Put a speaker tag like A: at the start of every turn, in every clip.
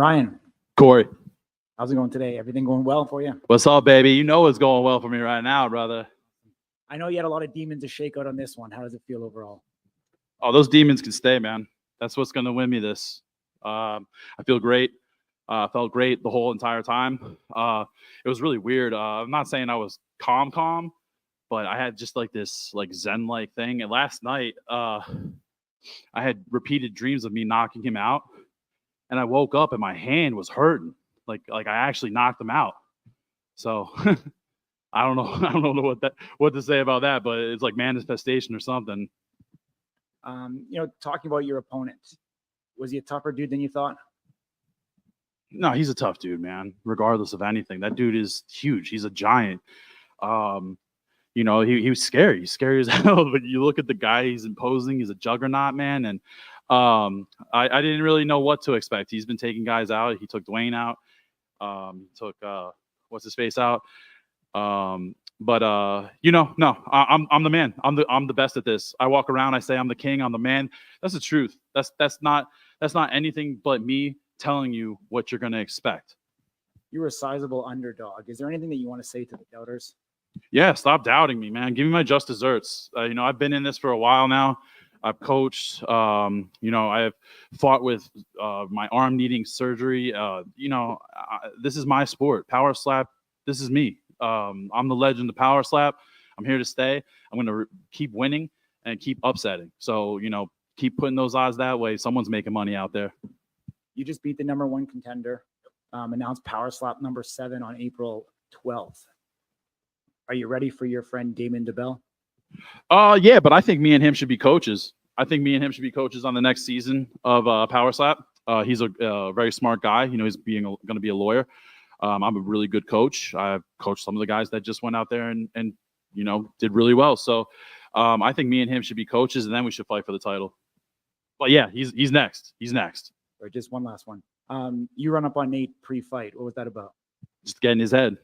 A: Ryan,
B: Cory,
A: how's it going today? Everything going well for you?
B: what's up, baby? You know what's going well for me right now, brother.
A: I know you had a lot of demons to shake out on this one. How does it feel overall?
B: Oh, those demons can stay, man. That's what's going to win me this. I feel great. Felt great the whole entire time. It was really weird. I'm not saying I was calm, but I had just like this like Zen-like thing. And last night, I had repeated dreams of me knocking him out, and I woke up and my hand was hurting. Like I actually knocked him out. So I don't know. I don't know what to say about that, but it's like manifestation or something.
A: Talking about your opponent, was he a tougher dude than you thought?
B: No, he's a tough dude, man. Regardless of anything, that dude is huge. He's a giant. He was scary. He's scary as hell. But you look at the guy he's imposing. He's a juggernaut, man. And I didn't really know what to expect. He's been taking guys out. He took Dwayne out. He took what's his face out. No, I'm the man. I'm the best at this. I walk around. I say I'm the king. I'm the man. That's the truth. That's not anything but me telling you what you're going to expect.
A: You're a sizable underdog. Is there anything that you want to say to the doubters?
B: Yeah, stop doubting me, man. Give me my just desserts. I've been in this for a while now. I've coached. I have fought with my arm needing surgery. This is my sport. Power slap. This is me. I'm the legend of power slap. I'm here to stay. I'm going to keep winning and keep upsetting. So, keep putting those odds that way. Someone's making money out there.
A: You just beat the number one contender, announced Power Slap number 7 on April 12th. Are you ready for your friend Damon DeBell?
B: Yeah, but I think me and him should be coaches. I think me and him should be coaches on the next season of Power Slap. He's a very smart guy. He's going to be a lawyer. I'm a really good coach. I've coached some of the guys that just went out there and did really well. So I think me and him should be coaches, and then we should fight for the title. But yeah, he's next. He's next.
A: Or just one last one. You run up on Nate pre-fight. What was that about?
B: Just getting his head.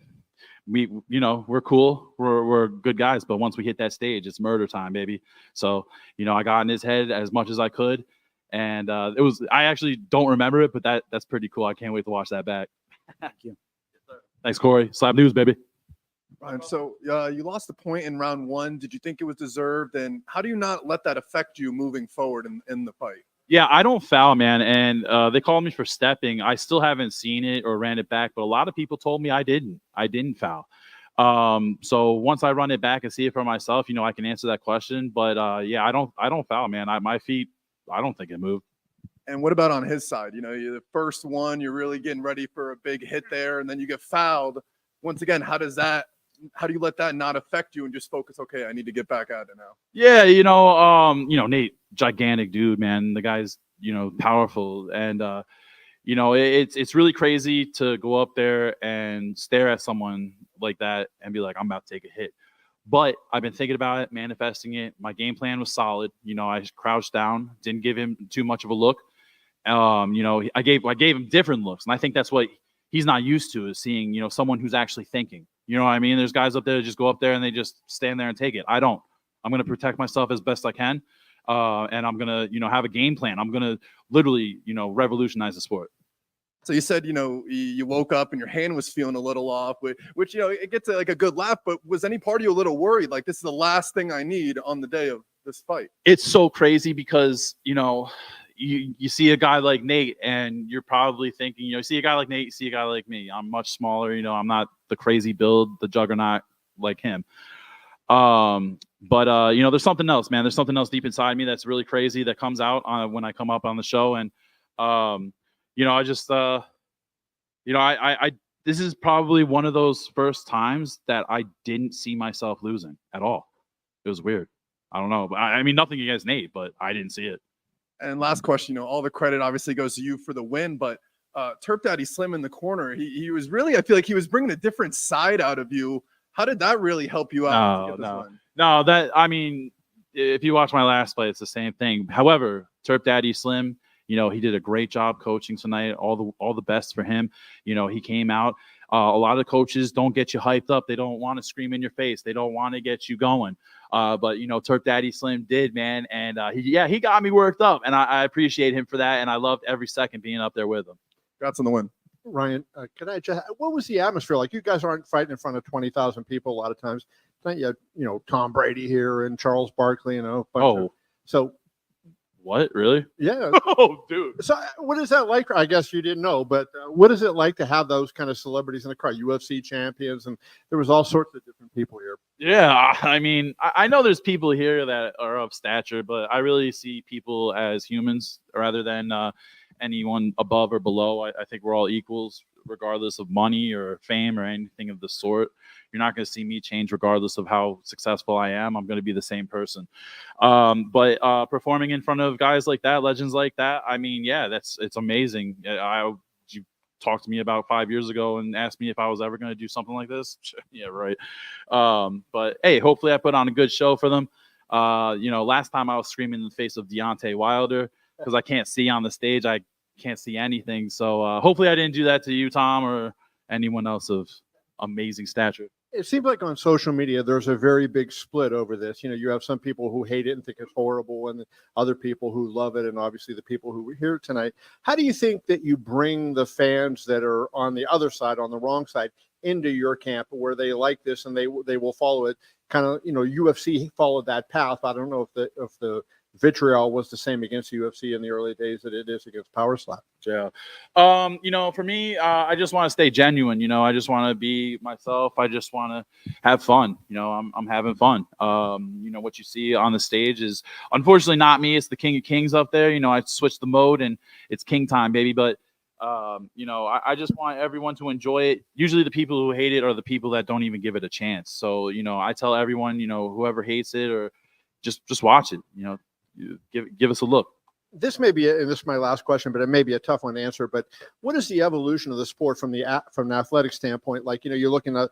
B: We're cool. We're good guys, but once we hit that stage, it's murder time, baby. So, I got in his head as much as I could, and I actually don't remember it, but that's pretty cool. I can't wait to watch that back.
A: Thank you.
B: Thanks, Cory. Slap news, baby.
C: Ryan, so you lost a point in round 1. Did you think it was deserved? And how do you not let that affect you moving forward in the fight?
B: Yeah, I don't foul, man. And they called me for stepping. I still haven't seen it or ran it back, but a lot of people told me I didn't foul. So once I run it back and see it for myself, I can answer that question. But yeah, I don't foul, man. My feet, I don't think it moved.
C: And what about on his side? You're the first one, you're really getting ready for a big hit there, and then you get fouled. Once again, how do you let that not affect you and just focus, okay, I need to get back at it now?
B: Yeah, Nate, gigantic dude, man. The guy's, powerful. And it's really crazy to go up there and stare at someone like that and be like, I'm about to take a hit. But I've been thinking about it, manifesting it. My game plan was solid. I crouched down, didn't give him too much of a look. I gave him different looks, and I think that's what he's not used to, is seeing, someone who's actually thinking. You know what I mean? There's guys up there that just go up there and they just stand there and take it. I don't. I'm going to protect myself as best I can, and I'm going to, have a game plan. I'm going to literally, revolutionize the sport.
C: So you said, you woke up and your hand was feeling a little off, which it gets like a good laugh, but was any part of you a little worried? Like, this is the last thing I need on the day of this fight? It's
B: so crazy because, you see a guy like Nate and you're probably thinking, you see a guy like Nate, you see a guy like me. I'm much smaller, I'm not the crazy build, the juggernaut like him. But there's something else, man. There's something else deep inside me that's really crazy that comes out when I come up on the show. And, I just, this is probably one of those first times that I didn't see myself losing at all. It was weird. I don't know. I mean, nothing against Nate, but I didn't see it.
C: And last question, all the credit obviously goes to you for the win, but Turp Daddy Slim in the corner, he was really, I feel like he was bringing a different side out of you. How did that really help you out?
B: No, if you watch my last fight, it's the same thing. However, Turp Daddy Slim, he did a great job coaching tonight. All the best for him. He came out. A lot of the coaches don't get you hyped up. They don't want to scream in your face. They don't want to get you going. But Turp Daddy Slim did, man. And he got me worked up, and I appreciate him for that. And I loved every second being up there with him.
C: Congrats on the win.
D: Ryan, what was the atmosphere like? You guys aren't fighting in front of 20,000 people a lot of times. You had, Tom Brady here and Charles Barkley, so
B: What, really?
D: yeah.
B: Oh, dude.
D: So what is that like? I guess you didn't know, but what is it like to have those kind of celebrities in the crowd? UFC champions, and there was all sorts of different people here.
B: Yeah, I mean, I know there's people here that are of stature, but I really see people as humans rather than anyone above or below. I think we're all equals, regardless of money or fame or anything of the sort. You're not going to see me change regardless of how successful I am. I'm going to be the same person. But performing in front of guys like that, legends like that, I mean, yeah, it's amazing. You talked to me about 5 years ago and asked me if I was ever going to do something like this. Yeah, right. But hey, hopefully I put on a good show for them. Last time I was screaming in the face of Deontay Wilder because I can't see on the stage. I can't see anything. So hopefully I didn't do that to you, Tom, or anyone else of amazing stature.
D: It seems like on social media, there's a very big split over this. You have some people who hate it and think it's horrible, and other people who love it, and obviously the people who were here tonight. How do you think that you bring the fans that are on the other side, on the wrong side, into your camp where they like this and they will follow it? Kind of, UFC followed that path. I don't know if the vitriol was the same against UFC in the early days that it is against Power Slap.
B: Yeah. For me, I just want to stay genuine. I just want to be myself. I just want to have fun. I'm having fun. What you see on the stage is unfortunately not me. It's the King of Kings up there. I switched the mode and it's King time, baby. But I just want everyone to enjoy it. Usually the people who hate it are the people that don't even give it a chance. So, I tell everyone, whoever hates it or just watch it, give us a look.
D: This may be, and this is my last question, but it may be a tough one to answer. But what is the evolution of the sport from an athletic standpoint? Like, you're looking at,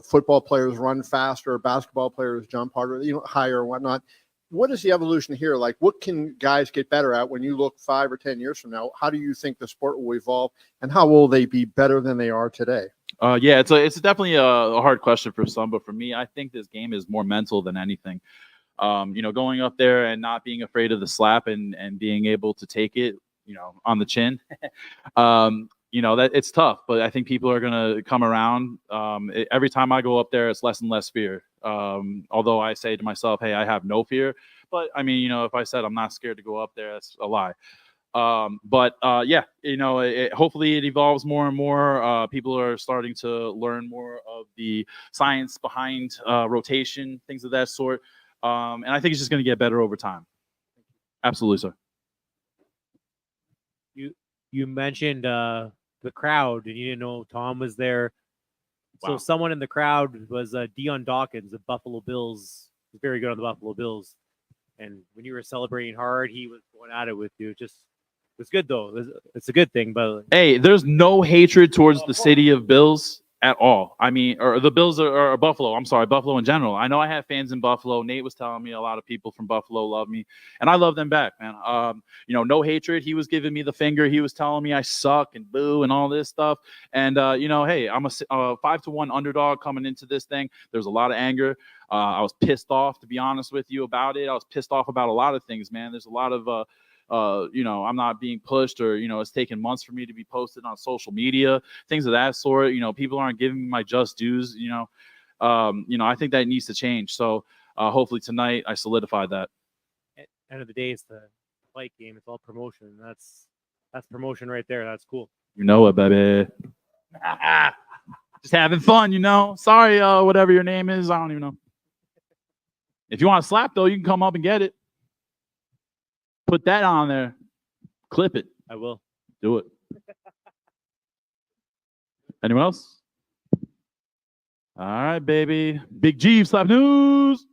D: football players run faster, basketball players jump harder, higher and whatnot. What is the evolution here? Like, what can guys get better at when you look 5 or 10 years from now? How do you think the sport will evolve, and how will they be better than they are today?
B: Yeah, it's definitely a hard question for some, but for me, I think this game is more mental than anything. Going up there and not being afraid of the slap and being able to take it, on the chin, that it's tough, but I think people are going to come around. Every time I go up there, it's less and less fear. Although I say to myself, hey, I have no fear, but I mean, if I said I'm not scared to go up there, that's a lie. Hopefully it evolves more and more. People are starting to learn more of the science behind rotation, things of that sort. And I think it's just going to get better over time. Absolutely, sir.
E: You mentioned the crowd, and you didn't know Tom was there.
B: Wow.
E: So someone in the crowd was Deion Dawkins, the Buffalo Bills. He's very good on the Buffalo Bills. And when you were celebrating hard, he was going at it with you. It's good though. It's a good thing. But
B: hey, there's no hatred towards the city of Bills at all. I mean, or the Bills or Buffalo. I'm sorry, Buffalo in general. I know I have fans in Buffalo. Nate was telling me a lot of people from Buffalo love me, and I love them back, man. No hatred. He was giving me the finger. He was telling me I suck and boo and all this stuff. And hey, I'm a 5-1 underdog coming into this thing. There's a lot of anger. I was pissed off, to be honest with you, about it. I was pissed off about a lot of things, man. There's a lot of I'm not being pushed, or it's taken months for me to be posted on social media, things of that sort. People aren't giving me my just dues. I think that needs to change. So hopefully tonight I solidified that.
E: at the end of the day, it's the fight game. It's all promotion. That's promotion right there. That's cool.
B: You know it, baby. Just having fun, Sorry, whatever your name is, I don't even know. If you want to slap though, you can come up and get it. Put that on there. Clip it.
E: I will.
B: Do it. Anyone else? All right, baby. Big G, Slap News.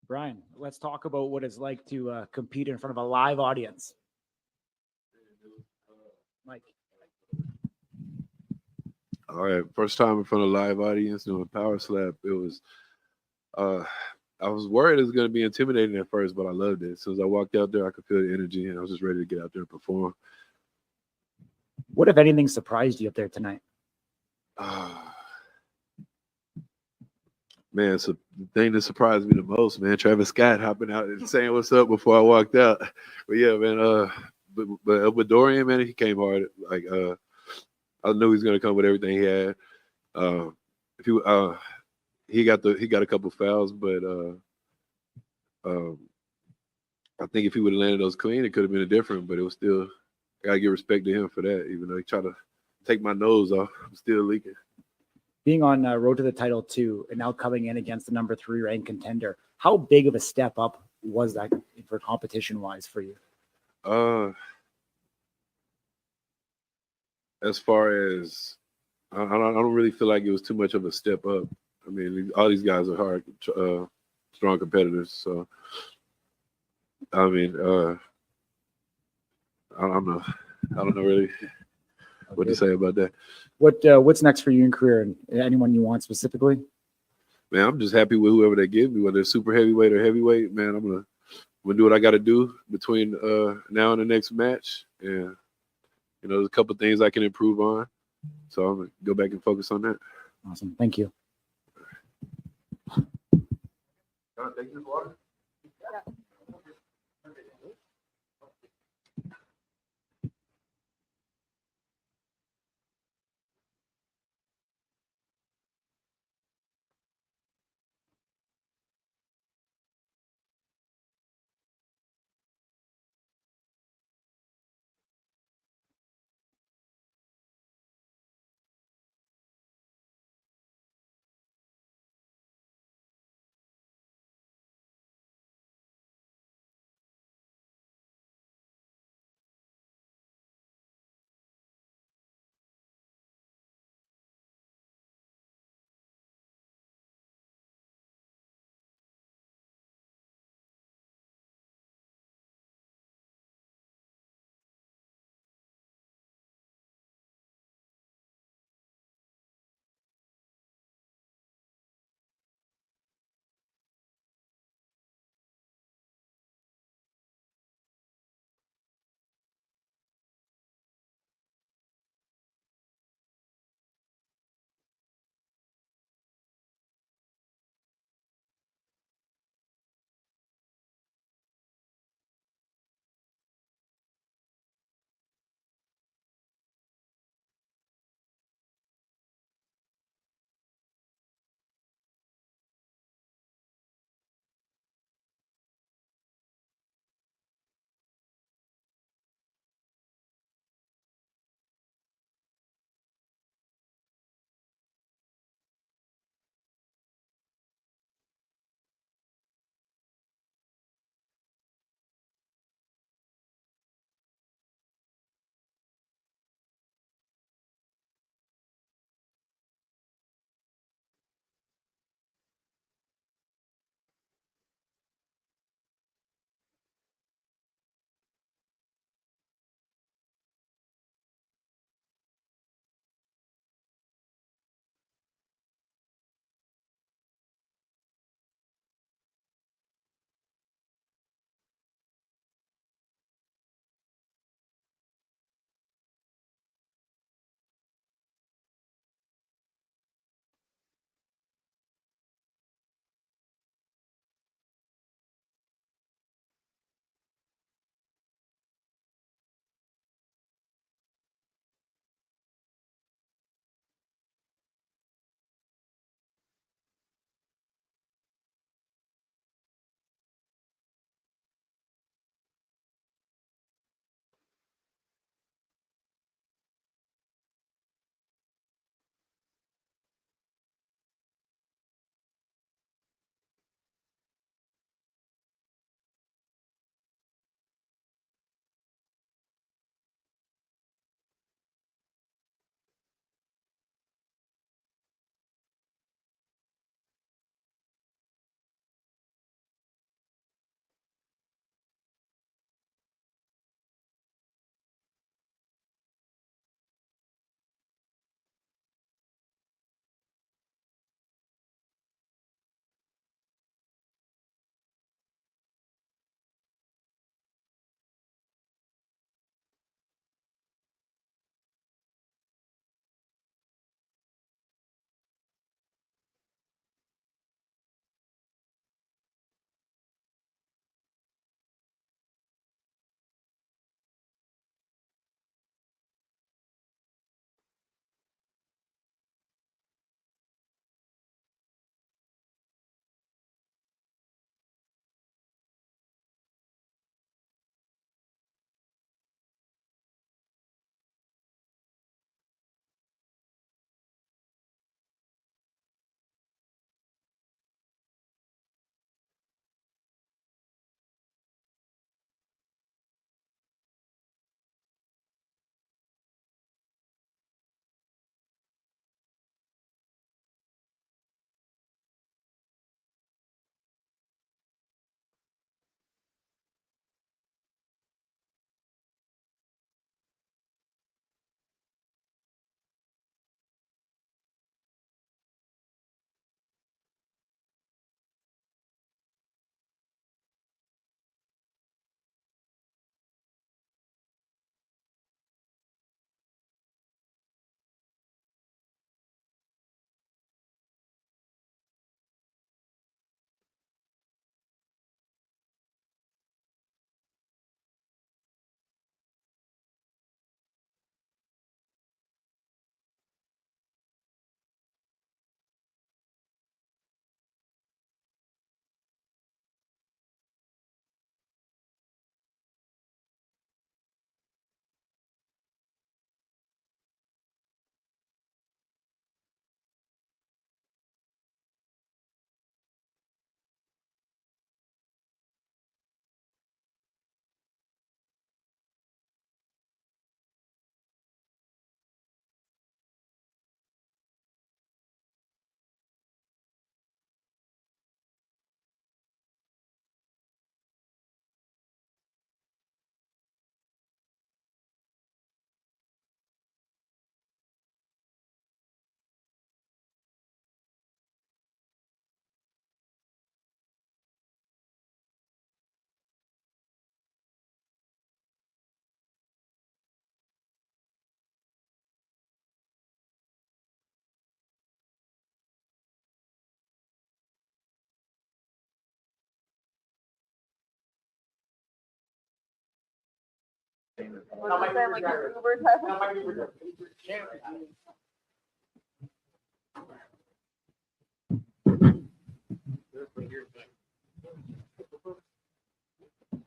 A: Brian, let's talk about what it's like to compete in front of a live audience. Mike.
F: All right, first time in front of a live audience doing a power slap. It was, I was worried it was going to be intimidating at first, but I loved it. As soon as I walked out there, I could feel the energy, and I was just ready to get out there and perform.
A: What, if anything, surprised you up there tonight?
F: Man, so the thing that surprised me the most, man, Travis Scott hopping out and saying what's up before I walked out. But yeah, man, but with Dorian, man, he came hard. Like, I knew he was gonna come with everything he had. If he got a couple fouls, but I think if he would have landed those clean, it could have been a different. But it was still, I gotta give respect to him for that. Even though he tried to take my nose off, I'm still leaking.
A: Being on Road to the Title 2 and now coming in against the number 3 ranked contender, how big of a step up was that for competition wise for you?
F: As far as I don't really feel like it was too much of a step up. I mean, all these guys are hard, strong competitors. So, I mean, I don't know. I don't know really what to say about that.
A: What's next for you in career, and anyone you want specifically?
F: Man, I'm just happy with whoever they give me, whether it's super heavyweight or heavyweight. Man, I'm gonna do what I got to do between now and the next match, and there's a couple things I can improve on. So I'm gonna go back and focus on that.
A: Awesome, thank you.
F: Thank you.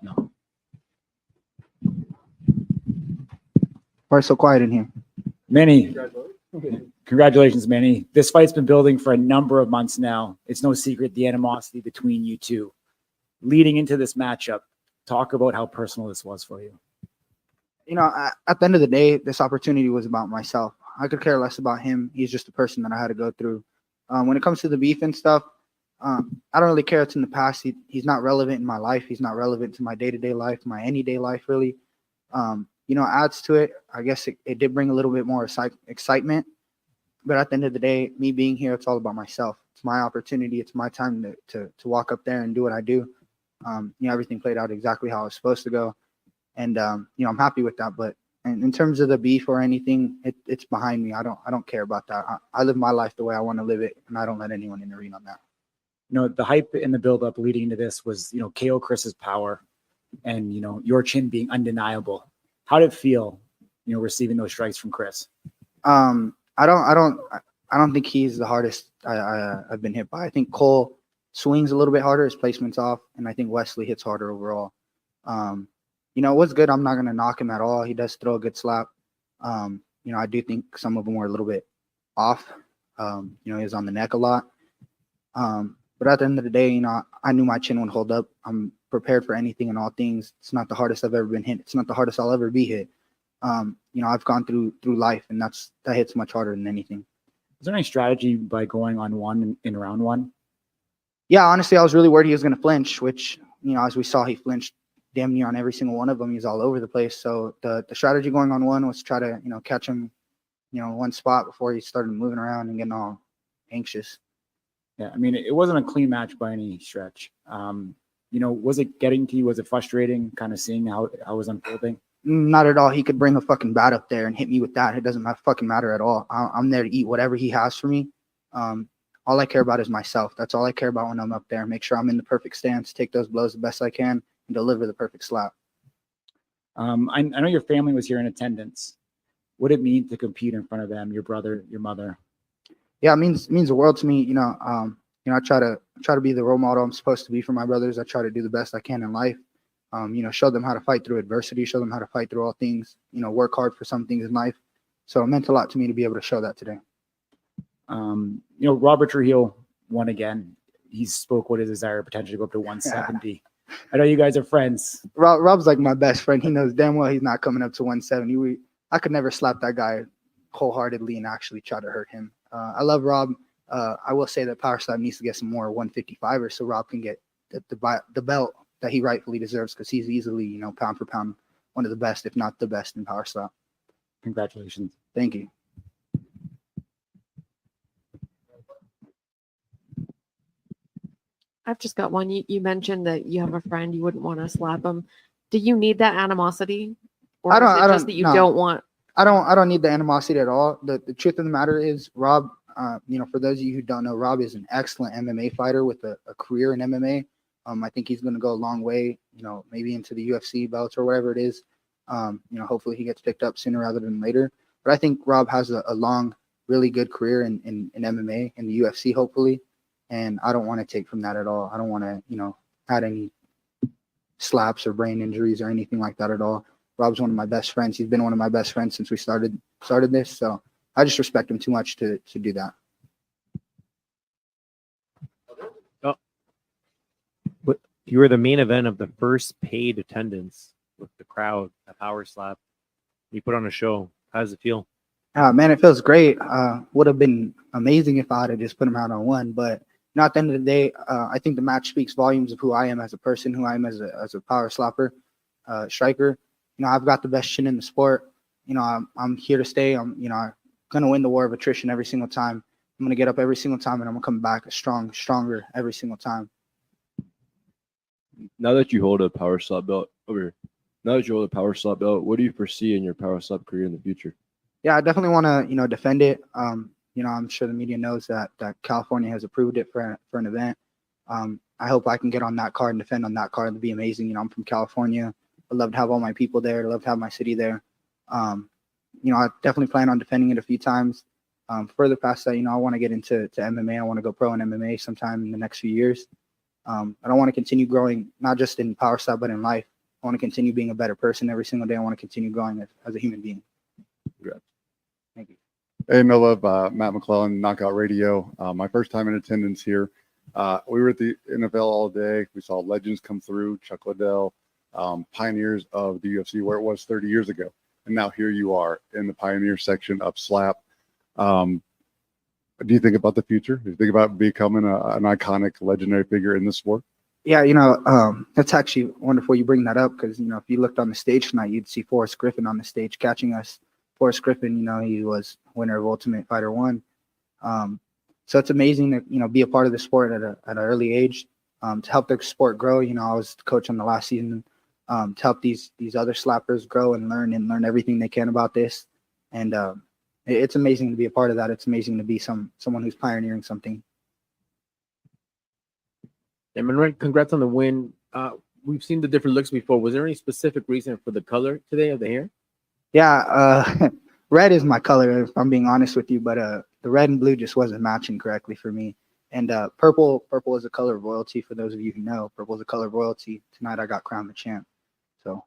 A: No.
G: Why so quiet in here?
A: Manny, congratulations, Manny. This fight's been building for a number of months now. It's no secret the animosity between you two. Leading into this matchup, talk about how personal this was for you.
G: You know, at the end of the day, this opportunity was about myself. I could care less about him. He's just a person that I had to go through. When it comes to the beef and stuff, I don't really care. It's in the past. He's not relevant in my life. He's not relevant to my day-to-day life, my any-day life, really. You know, adds to it. I guess it did bring a little bit more excitement. But at the end of the day, me being here, it's all about myself. It's my opportunity. It's my time to walk up there and do what I do. You know, everything played out exactly how it was supposed to go. And, you know, I'm happy with that. But in terms of the beef or anything, it's behind me. I don't care about that. I live my life the way I want to live it, and I don't let anyone intervene on that.
A: You know, the hype and the buildup leading into this was, you know, KO Chris's power and, you know, your chin being undeniable. How did it feel, you know, receiving those strikes from Chris?
G: I don't think he's the hardest I've been hit by. I think Cole swings a little bit harder, his placement's off, and I think Wesley hits harder overall. You know, what's good, I'm not going to knock him at all. He does throw a good slap. You know, I do think some of them were a little bit off. You know, he was on the neck a lot. But at the end of the day, you know, I knew my chin would hold up. I'm prepared for anything and all things. It's not the hardest I've ever been hit. It's not the hardest I'll ever be hit. You know, I've gone through life, and that hits much harder than anything.
A: Was there any strategy by going on one in round one?
G: Yeah, honestly, I was really worried he was going to flinch, which, you know, as we saw, he flinched damn near on every single one of them. He's all over the place. So the strategy going on one was to try to, you know, catch him, you know, one spot before he started moving around and getting all anxious.
A: Yeah, I mean, it wasn't a clean match by any stretch. You know, was it getting to you? Was it frustrating kind of seeing how it was unfolding?
G: Not at all. He could bring a fucking bat up there and hit me with that. It doesn't fucking matter at all. I'm there to eat whatever he has for me. All I care about is myself. That's all I care about when I'm up there. Make sure I'm in the perfect stance, take those blows the best I can, and deliver the perfect slap.
A: I know your family was here in attendance. What did it mean to compete in front of them, your brother, your mother?
G: Yeah, it means the world to me. You know, I try to be the role model I'm supposed to be for my brothers. I try to do the best I can in life. You know, show them how to fight through adversity, show them how to fight through all things, you know, work hard for some things in life. So it meant a lot to me to be able to show that today.
A: You know, Robert Trujillo won again. He spoke what his desire potentially to go up to 170. Yeah. I know you guys are friends.
G: Rob's like my best friend. He knows damn well he's not coming up to 170. I could never slap that guy wholeheartedly and actually try to hurt him. I love Rob. I will say that Power Slap needs to get some more 155ers so Rob can get the belt that he rightfully deserves, because he's easily, you know, pound for pound, one of the best, if not the best in Power Slap.
A: Congratulations.
G: Thank you.
H: I've just got one. You mentioned that you have a friend, you wouldn't want to slap him. Do you need that animosity? Or is it just that you don't want?
G: I don't need the animosity at all. The truth of the matter is, Rob, you know, for those of you who don't know, Rob is an excellent MMA fighter with a career in MMA. I think he's going to go a long way, you know, maybe into the UFC belts or whatever it is. You know, hopefully he gets picked up sooner rather than later. But I think Rob has a long, really good career in MMA, in the UFC, hopefully. And I don't want to take from that at all. I don't want to, you know, add any slaps or brain injuries or anything like that at all. Rob's one of my best friends. He's been one of my best friends since we started this. So I just respect him too much to do that.
E: You were the main event of the first paid attendance with the crowd at Power Slap. You put on a show. How does it feel?
G: Man, it feels great. Would have been amazing if I had just put him out on one, but not at the end of the day. I think the match speaks volumes of who I am as a person, who I am as a power slapper, striker. You know, I've got the best chin in the sport. You know, I'm here to stay. I'm gonna win the war of attrition every single time. I'm gonna get up every single time, and I'm gonna come back stronger every single time.
I: Now that you hold a Power Slap belt over here, what do you foresee in your Power Slap career in the future?
G: Yeah, I definitely want to, you know, defend it. You know, I'm sure the media knows that California has approved it for an event. I hope I can get on that card and defend on that card. It'd be amazing. You know, I'm from California. I love to have all my people there. I love to have my city there. I definitely plan on defending it a few times. Further past that, I want to get into MMA. I want to go pro in MMA sometime in the next few years. I don't want to continue growing, not just in power style, but in life. I want to continue being a better person every single day. I want to continue growing as a human being.
J: Congrats.
G: Thank you.
J: Hey, no love, Matt McClellan, Knockout Radio. My first time in attendance here. We were at the NFL all day. We saw legends come through, Chuck Liddell, pioneers of the UFC, where it was 30 years ago. And now here you are in the pioneer section of SLAP. Do you think about the future? Do you think about becoming an iconic, legendary figure in the sport?
G: Yeah, that's actually wonderful you bring that up because, if you looked on the stage tonight, you'd see Forrest Griffin on the stage catching us. Forrest Griffin, he was winner of Ultimate Fighter 1. So it's amazing to, be a part of the sport at an early age, to help the sport grow. I was the coach on the last season, to help these other slappers grow and learn everything they can about this. And it's amazing to be a part of that. It's amazing to be someone who's pioneering something.
K: And Manuel, congrats on the win. We've seen the different looks before. Was there any specific reason for the color today of the hair?
G: Yeah, red is my color, if I'm being honest with you, but the red and blue just wasn't matching correctly for me. And purple is a color of royalty. For those of you who know, purple is a color of royalty. Tonight I got crowned the champ. So,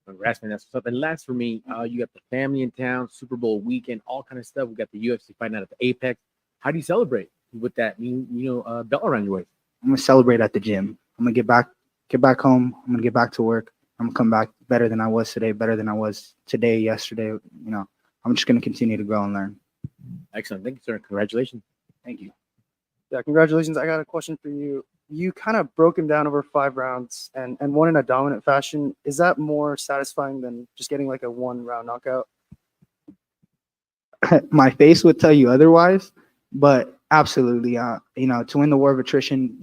K: congrats, man. That's what's up. And last for me, you got the family in town, Super Bowl weekend, all kind of stuff. We got the UFC fighting out at the Apex. How do you celebrate with that belt around your waist?
G: I'm gonna celebrate at the gym. I'm gonna get back home. I'm gonna get back to work. I'm gonna come back better than I was today, better than I was today, yesterday. I'm just gonna continue to grow and learn.
K: Excellent. Thank you, sir. Congratulations.
G: Thank you.
L: Yeah, congratulations. I got a question for you. You kind of broke him down over 5 rounds and won in a dominant fashion. Is that more satisfying than just getting like a 1-round knockout?
G: My face would tell you otherwise, but absolutely, to win the war of attrition,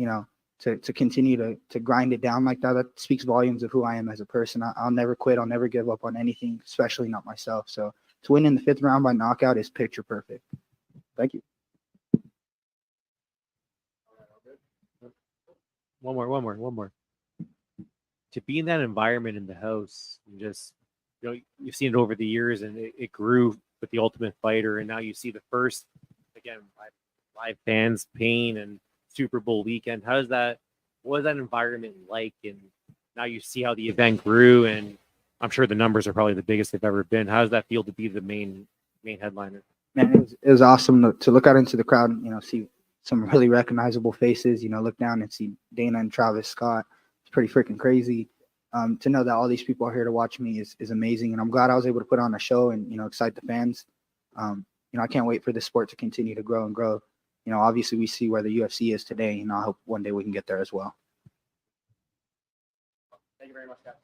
G: to continue to grind it down like that speaks volumes of who I am as a person. I'll never quit. I'll never give up on anything, especially not myself. So to win in the 5th round by knockout is picture perfect. Thank you.
E: One more. To be in that environment in the house, and just you've seen it over the years, and it grew with the Ultimate Fighter, and now you see the first again live fans, pain, and Super Bowl weekend. What was that environment like? And now you see how the event grew, and I'm sure the numbers are probably the biggest they've ever been. How does that feel to be the main headliner?
G: Man, it was awesome to look out into the crowd, see some really recognizable faces, look down and see Dana and Travis Scott. It's pretty freaking crazy. To know that all these people are here to watch me is amazing. And I'm glad I was able to put on a show and, excite the fans. I can't wait for this sport to continue to grow and grow. Obviously we see where the UFC is today, I hope one day we can get there as well.
E: Thank you very much, guys.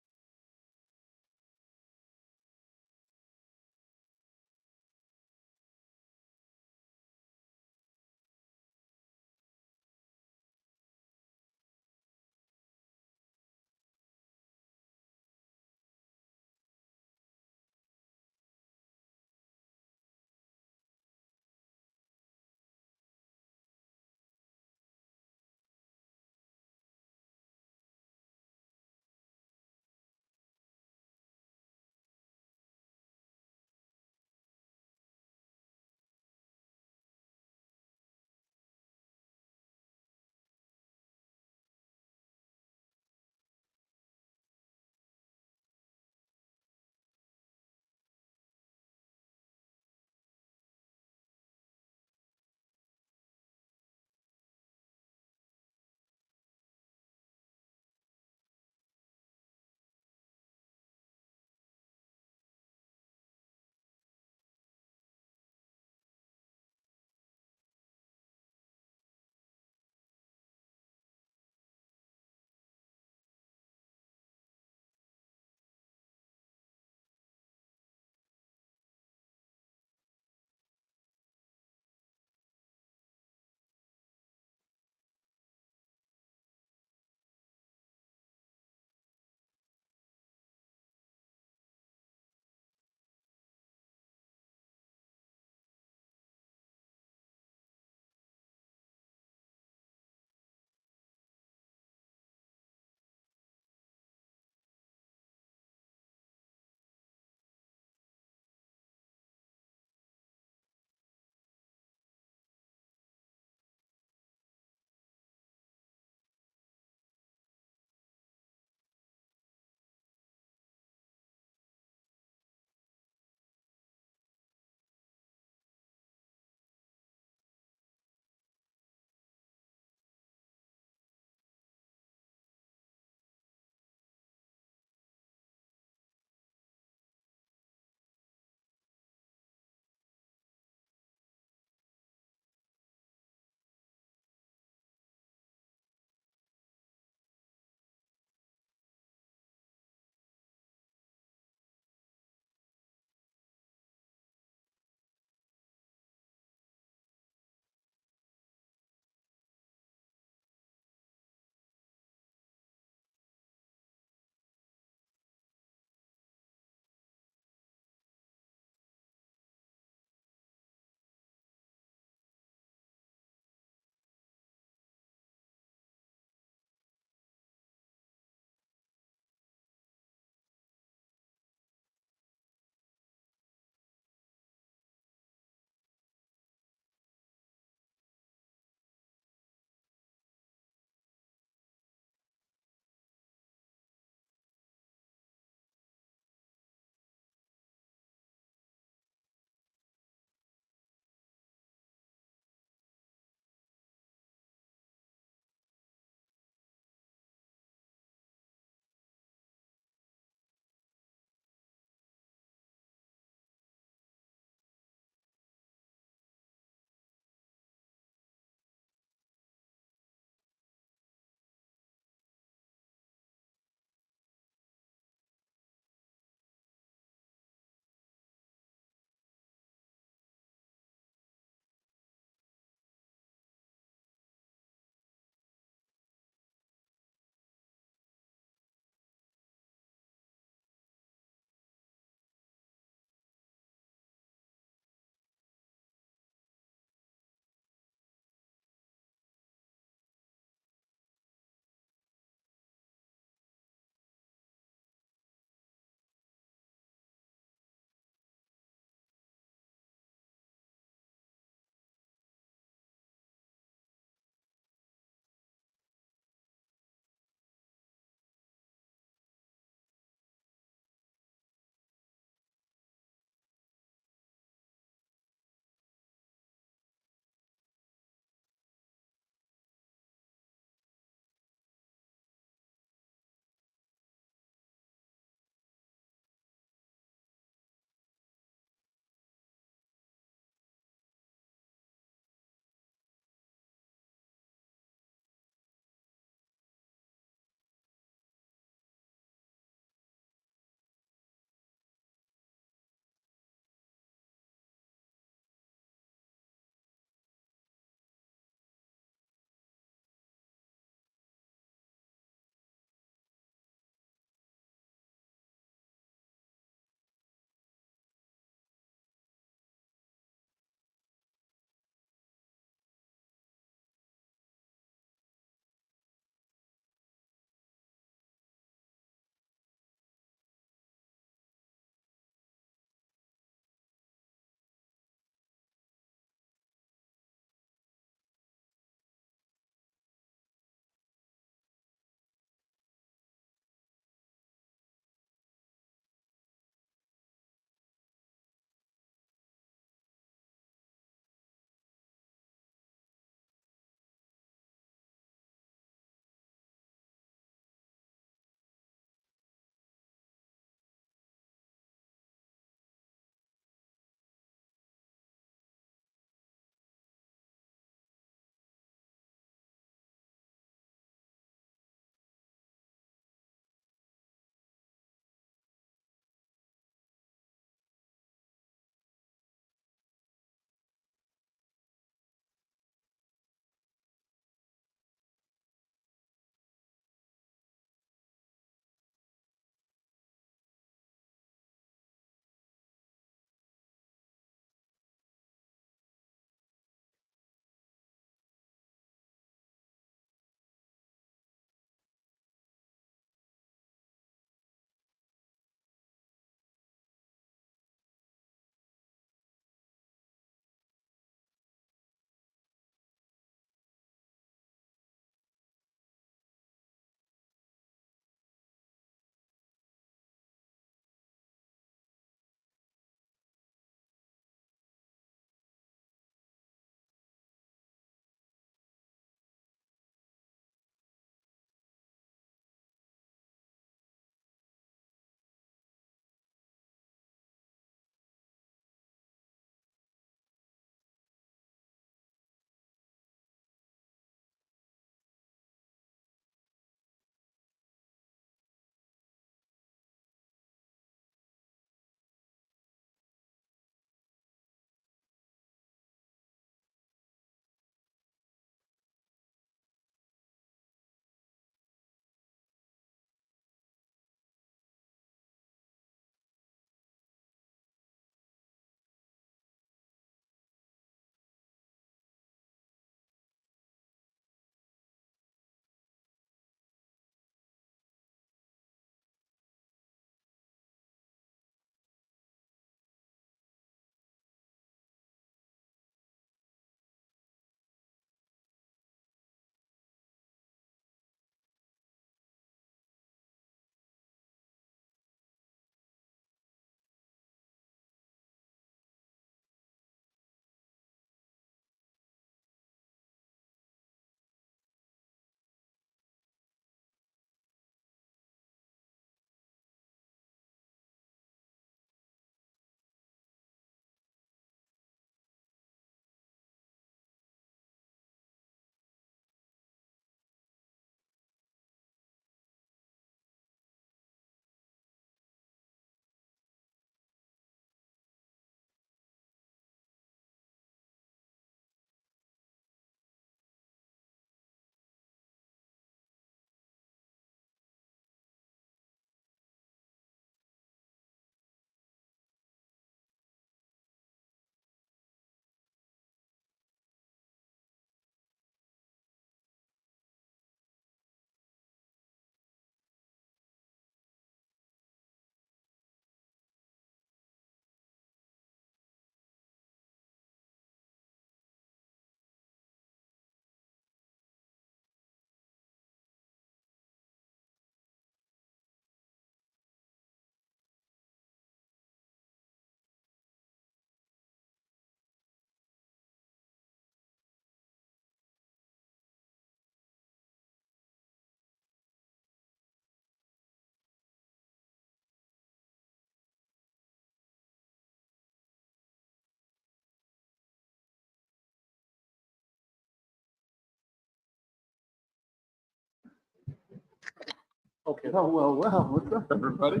J: Okay. Oh, well. What's up, everybody?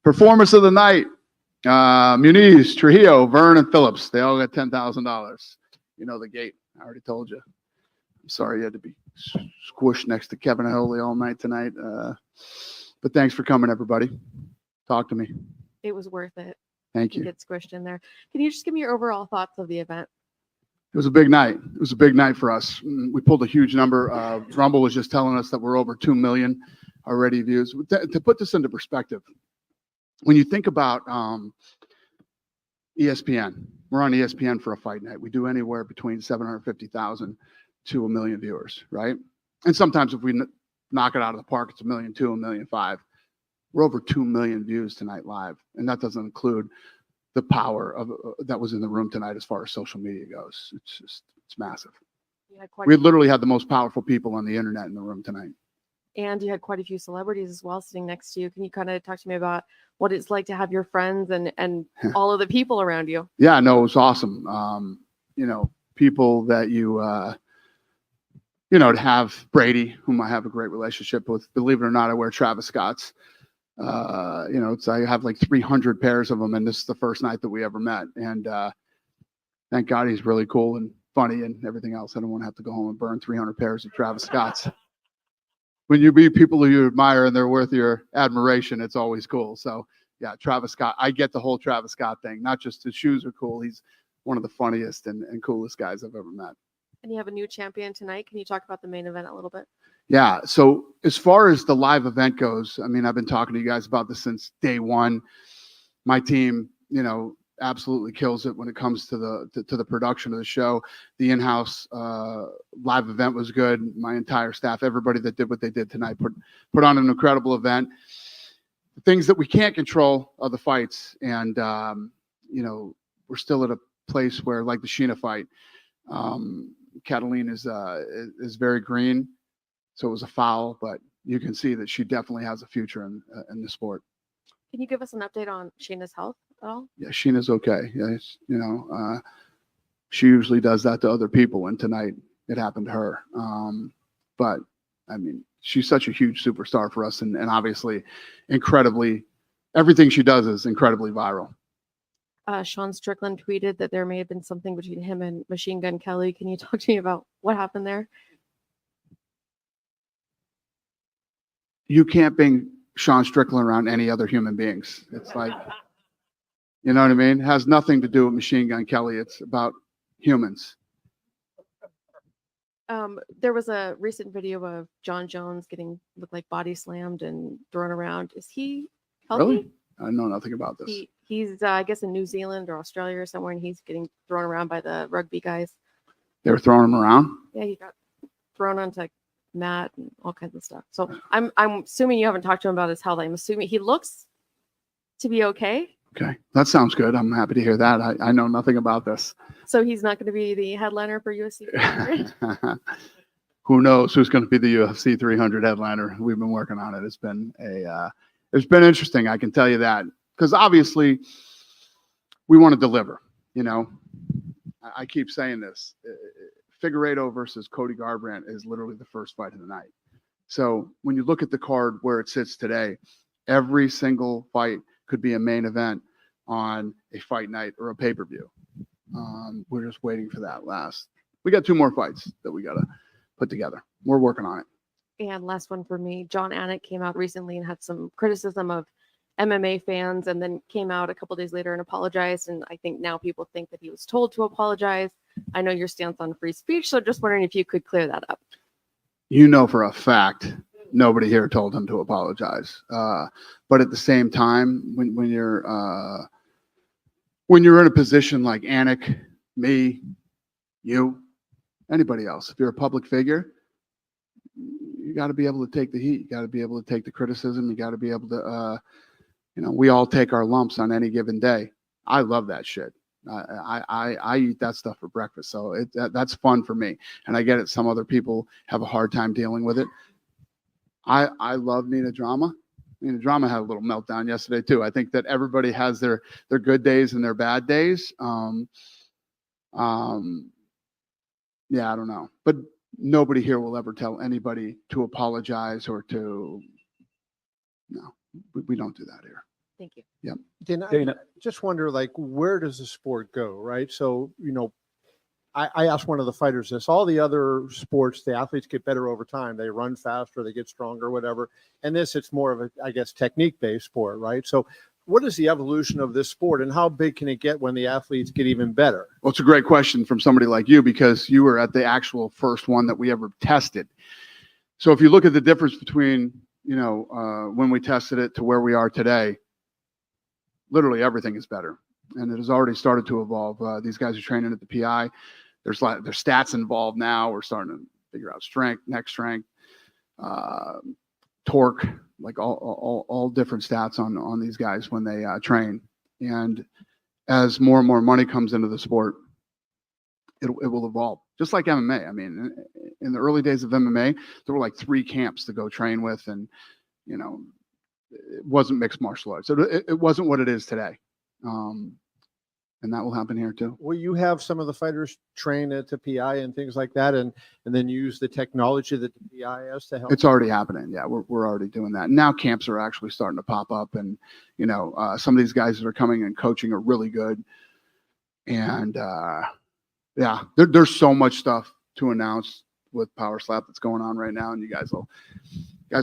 J: Performance of the night. Muniz, Trujillo, Vern, and Phillips. They all got $10,000. You know the gate. I already told you. I'm sorry you had to be squished next to Kevin Holy all night tonight. But thanks for coming, everybody. Talk to me.
H: It was worth it.
J: Thank
H: to
J: you.
H: get squished in there. Can you just give me your overall thoughts of the event?
J: It was a big night. It was a big night for us. We pulled a huge number. Rumble was just telling us that we're over 2 million already views. To put this into perspective, when you think about ESPN, we're on ESPN for a fight night. We do anywhere between 750,000 to 1 million viewers, right? And sometimes if we knock it out of the park, it's 1.2 million, 1.5 million. We're over 2 million views tonight live, and that doesn't include the power of that was in the room tonight as far as social media goes. It's massive. We literally had the most powerful people on the internet in the room tonight.
H: And you had quite a few celebrities as well sitting next to you. Can you kind of talk to me about what it's like to have your friends and all of the people around you?
J: Yeah, no, it was awesome. People that to have Brady, whom I have a great relationship with. Believe it or not, I wear Travis Scott's. I have like 300 pairs of them, and this is the first night that we ever met. And thank God he's really cool and funny and everything else. I don't want to have to go home and burn 300 pairs of Travis Scott's. When you meet people who you admire and they're worth your admiration, it's always cool. So yeah, Travis Scott, I get the whole Travis Scott thing. Not just his shoes are cool. He's one of the funniest and coolest guys I've ever met.
H: And you have a new champion tonight. Can you talk about the main event a little bit?
J: Yeah. So as far as the live event goes, I mean, I've been talking to you guys about this since day one. My team, absolutely kills it when it comes to the production of the show. The in-house live event was good. My entire staff, everybody that did what they did tonight, put on an incredible event. The things that we can't control are the fights, and we're still at a place where, like the Sheena fight, Catalina is very green. So it was a foul, but you can see that she definitely has a future in the sport.
H: Can you give us an update on Sheena's health at all?
J: Yeah, Sheena's okay. Yes, she usually does that to other people, and tonight it happened to her. But I mean, she's such a huge superstar for us, and obviously, everything she does is incredibly viral.
H: Sean Strickland tweeted that there may have been something between him and Machine Gun Kelly. Can you talk to me about what happened there?
J: You can't bring Sean Strickland around any other human beings. It's like, you know what I mean? It has nothing to do with Machine Gun Kelly. It's about humans.
H: There was a recent video of John Jones looked like body slammed and thrown around. Is he healthy?
J: Really? I know nothing about this.
H: He's I guess in New Zealand or Australia or somewhere, and he's getting thrown around by the rugby guys.
J: They were throwing him around?
H: Yeah, he got thrown onto mat and all kinds of stuff. So I'm assuming you haven't talked to him about his health. I'm assuming he looks to be okay.
J: Okay, that sounds good. I'm happy to hear that. I know nothing about this.
H: So he's not going to be the headliner for UFC 300?
J: Who knows who's going to be the UFC 300 headliner? We've been working on it. It's been interesting. I can tell you that, because obviously we want to deliver. I keep saying this. Figueiredo versus Cody Garbrandt is literally the first fight of the night. So when you look at the card where it sits today, every single fight could be a main event on a fight night or a pay-per-view. We're just waiting for that last. We got 2 more fights that we got to put together. We're working on it.
H: And last one for me, John Anik came out recently and had some criticism of MMA fans, and then came out a couple days later and apologized. And I think now people think that he was told to apologize. I know your stance on free speech, so just wondering if you could clear that up.
J: For a fact, nobody here told him to apologize. But at the same time, when you're in a position like Anik, me, you, anybody else, if you're a public figure, you got to be able to take the heat. You got to be able to take the criticism. You got to be able to, we all take our lumps on any given day. I love that shit. I eat that stuff for breakfast. So that's fun for me. And I get it. Some other people have a hard time dealing with it. I love Nina Drama. Nina Drama had a little meltdown yesterday too. I think that everybody has their good days and their bad days. Yeah, I don't know. But
M: nobody here will ever tell anybody to apologize or to, no, we don't do that here.
H: Thank you.
M: Yep.
D: Dana,
A: Dana.
D: I just wonder, like, where does the sport go, right? So, I asked one of the fighters this. All the other sports, the athletes get better over time. They run faster, they get stronger, whatever. And this, it's more of a, I guess, technique-based sport, right? So what is the evolution of this sport, and how big can it get when the athletes get even better?
M: Well, it's a great question from somebody like you, because you were at the actual first one that we ever tested. So if you look at the difference between, when we tested it to where we are today, literally everything is better. And it has already started to evolve. These guys are training at the PI. There's stats involved now. We're starting to figure out strength, neck strength, torque, like all different stats on these guys when they train. And as more and more money comes into the sport, it will evolve. Just like MMA. I mean, in the early days of MMA, there were like 3 camps to go train with, and it wasn't mixed martial arts. So it wasn't what it is today. And that will happen here too.
D: Will you have some of the fighters train at the PI and things like that, and then use the technology that the PI has to help?
M: It's already happening. Yeah, we're already doing that. Now camps are actually starting to pop up, and some of these guys that are coming and coaching are really good. And yeah, there's so much stuff to announce with Power Slap that's going on right now, and you guys will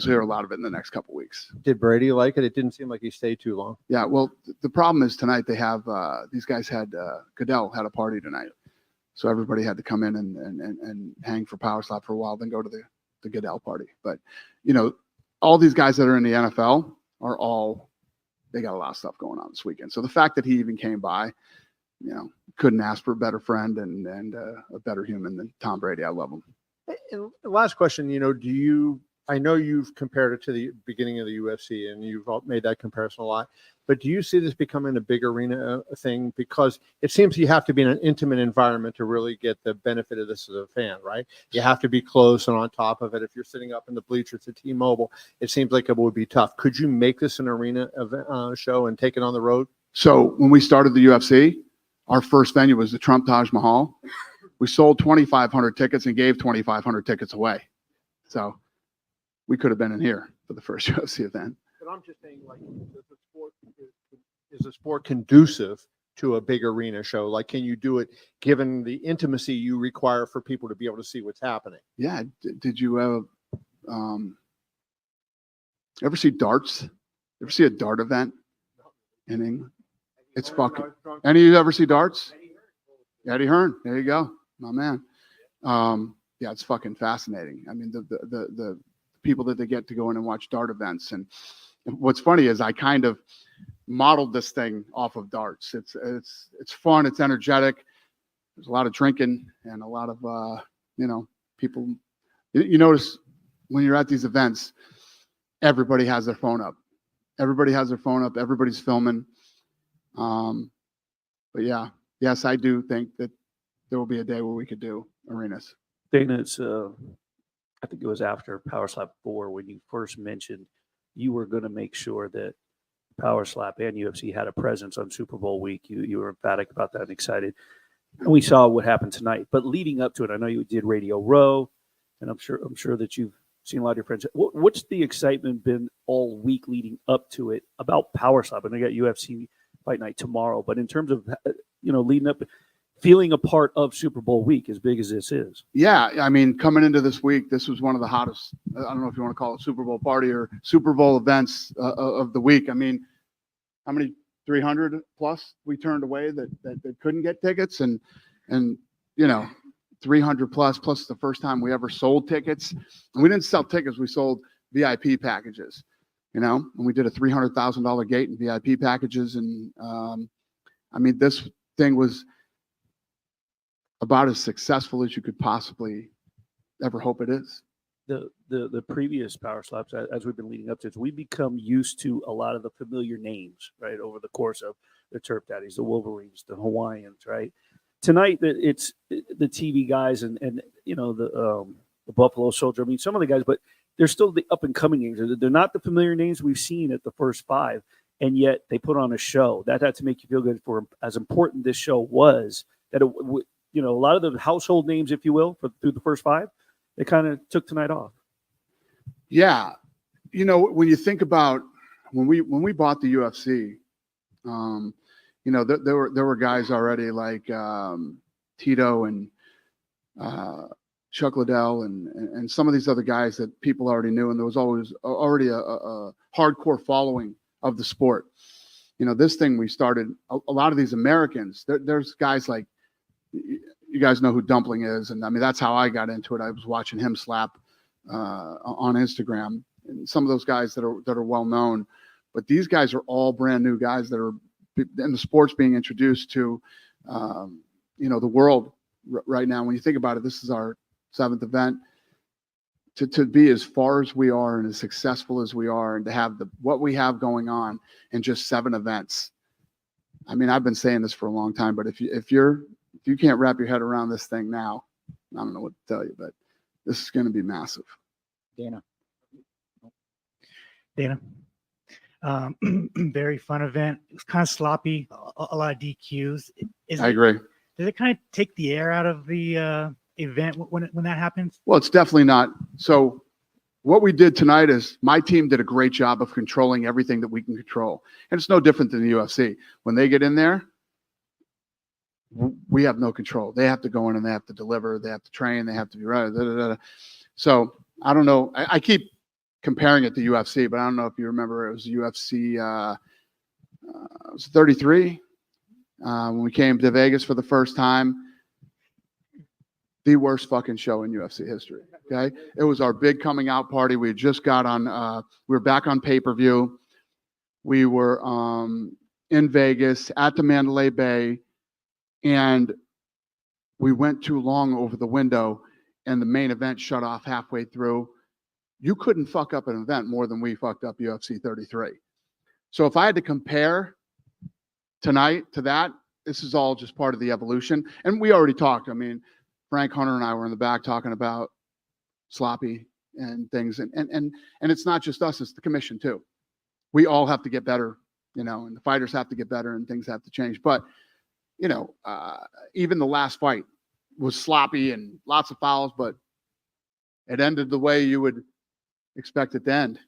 M: hear a lot of it in the next couple weeks.
D: Did Brady like it? It didn't seem like he stayed too long.
M: Yeah, well, the problem is tonight they have these guys had Goodell had a party tonight, so everybody had to come in and hang for Power Slap for a while, then go to the Goodell party. But all these guys that are in the NFL they got a lot of stuff going on this weekend. So the fact that he even came by, couldn't ask for a better friend and a better human than Tom Brady. I love him.
D: And last question, I know you've compared it to the beginning of the UFC, and you've made that comparison a lot, but do you see this becoming a big arena thing? Because it seems you have to be in an intimate environment to really get the benefit of this as a fan, right? You have to be close and on top of it. If you're sitting up in the bleachers at T-Mobile, it seems like it would be tough. Could you make this an arena event, show and take it on the road?
M: So when we started the UFC, our first venue was the Trump Taj Mahal. We sold 2,500 tickets and gave 2,500 tickets away. So we could have been in here for the first UFC event.
D: But I'm just saying, like, is the sport conducive to a big arena show? Like, can you do it given the intimacy you require for people to be able to see what's happening?
M: Yeah. Did you ever see darts? Ever see a dart event in England? It's fucking. Any of you ever see darts? Eddie Hearn. There you go, my man. Yeah, it's fucking fascinating. I mean, the people that they get to go in and watch dart events. And what's funny is I kind of modeled this thing off of darts. It's fun. It's energetic. There's a lot of drinking and a lot of, people. You notice when you're at these events, everybody has their phone up. Everybody has their phone up. Everybody's filming. But yeah, yes, I do think that there will be a day where we could do arenas.
N: Dana, it's I think it was after Power Slap 4 when you first mentioned you were going to make sure that Power Slap and UFC had a presence on Super Bowl week. You were emphatic about that and excited. And we saw what happened tonight. But leading up to it, I know you did Radio Row, and I'm sure that you've seen a lot of your friends. What's the excitement been all week leading up to it about Power Slap? And I got UFC Fight Night tomorrow, but in terms of leading up, feeling a part of Super Bowl week as big as this is.
M: Yeah, I mean, coming into this week, this was one of the hottest, I don't know if you want to call it Super Bowl party or Super Bowl events of the week. I mean, how many 300 plus we turned away that couldn't get tickets, and 300 plus the first time we ever sold tickets. And we didn't sell tickets, we sold VIP packages, and we did a $300,000 gate in VIP packages. And I mean, this thing was about as successful as you could possibly ever hope it is.
N: The previous Power Slaps, as we've been leading up to it, we become used to a lot of the familiar names, right, over the course of the Turf Daddies, the Wolverines, the Hawaiians, right? Tonight, it's the TV guys and the Buffalo Soldier. I mean, some of the guys, but they're still the up-and-coming names. They're not the familiar names we've seen at the first 5, and yet they put on a show. That had to make you feel good for as important this show was, that it a lot of the household names, if you will, through the first 5, they kind of took tonight off.
M: Yeah, when you think about when we bought the UFC, there were guys already like Tito and Chuck Liddell and some of these other guys that people already knew, and there was always already a hardcore following of the sport. This thing we started, a lot of these Americans, there's guys like, you guys know who Dumpling is, and I mean, that's how I got into it. I was watching him slap on Instagram, and some of those guys that are well known, but these guys are all brand new guys that are in the sports being introduced to, the world right now. When you think about it, this is our 7th event. To be as far as we are and as successful as we are, and to have what we have going on in just 7 events. I mean, I've been saying this for a long time, but if you can't wrap your head around this thing now, I don't know what to tell you, but this is going to be massive.
A: Dana.
O: Very fun event. It was kind of sloppy, a lot of DQs.
M: I agree.
O: Does it kind of take the air out of the event when that happens?
M: Well, it's definitely not. So what we did tonight is my team did a great job of controlling everything that we can control. And it's no different than the UFC. When they get in there, we have no control. They have to go in and they have to deliver. They have to train. They have to be right. So I don't know. I keep comparing it to UFC, but I don't know if you remember, it was UFC it was 33 when we came to Vegas for the first time. The worst fucking show in UFC history. Okay, it was our big coming out party. We had just got on. We were back on pay-per-view. We were in Vegas at the Mandalay Bay, and we went too long over the window, and the main event shut off halfway through. You couldn't fuck up an event more than we fucked up UFC 33. So if I had to compare tonight to that, this is all just part of the evolution. And we already talked. I mean, Frank Hunter and I were in the back talking about sloppy and things. And it's not just us, it's the commission too. We all have to get better, and the fighters have to get better and things have to change. But, even the last fight was sloppy and lots of fouls, but it ended the way you would expect it to end.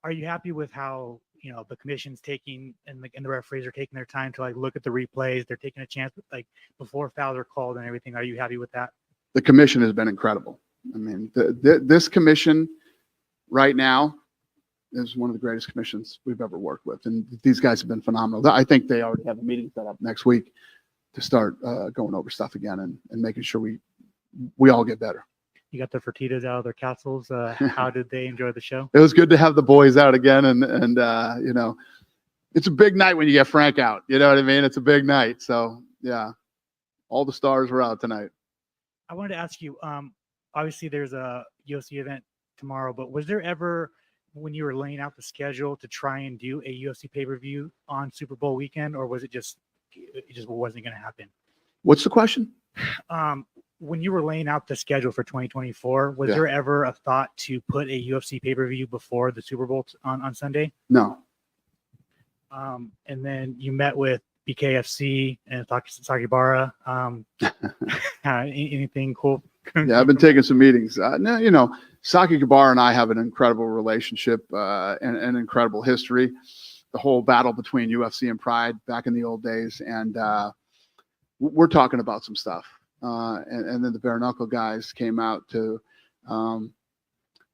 O: Are you happy with how, the commission's taking and the referees are taking their time to look at the replays? They're taking a chance, before fouls are called and everything. Are you happy with that?
M: The commission has been incredible. I mean, this commission right now is one of the greatest commissions we've ever worked with. And these guys have been phenomenal. I think they already have a meeting set up next week to start going over stuff again and making sure we all get better.
O: You got the Fertitas out of their castles. How did they enjoy the show?
M: It was good to have the boys out again. And it's a big night when you get Frank out. You know what I mean? It's a big night. So, yeah, all the stars were out tonight.
O: I wanted to ask you, obviously there's a UFC event tomorrow, but was there ever, when you were laying out the schedule, to try and do a UFC pay-per-view on Super Bowl weekend, or was it just wasn't going to happen?
M: What's the question?
O: When you were laying out the schedule for 2024, was there ever a thought to put a UFC pay-per-view before the Super Bowl on Sunday?
M: No.
O: And then you met with BKFC and Sakibara. Anything cool?
M: Yeah, I've been taking some meetings. Saki Gabara and I have an incredible relationship and an incredible history. The whole battle between UFC and Pride back in the old days. And we're talking about some stuff. And then the bare knuckle guys came out to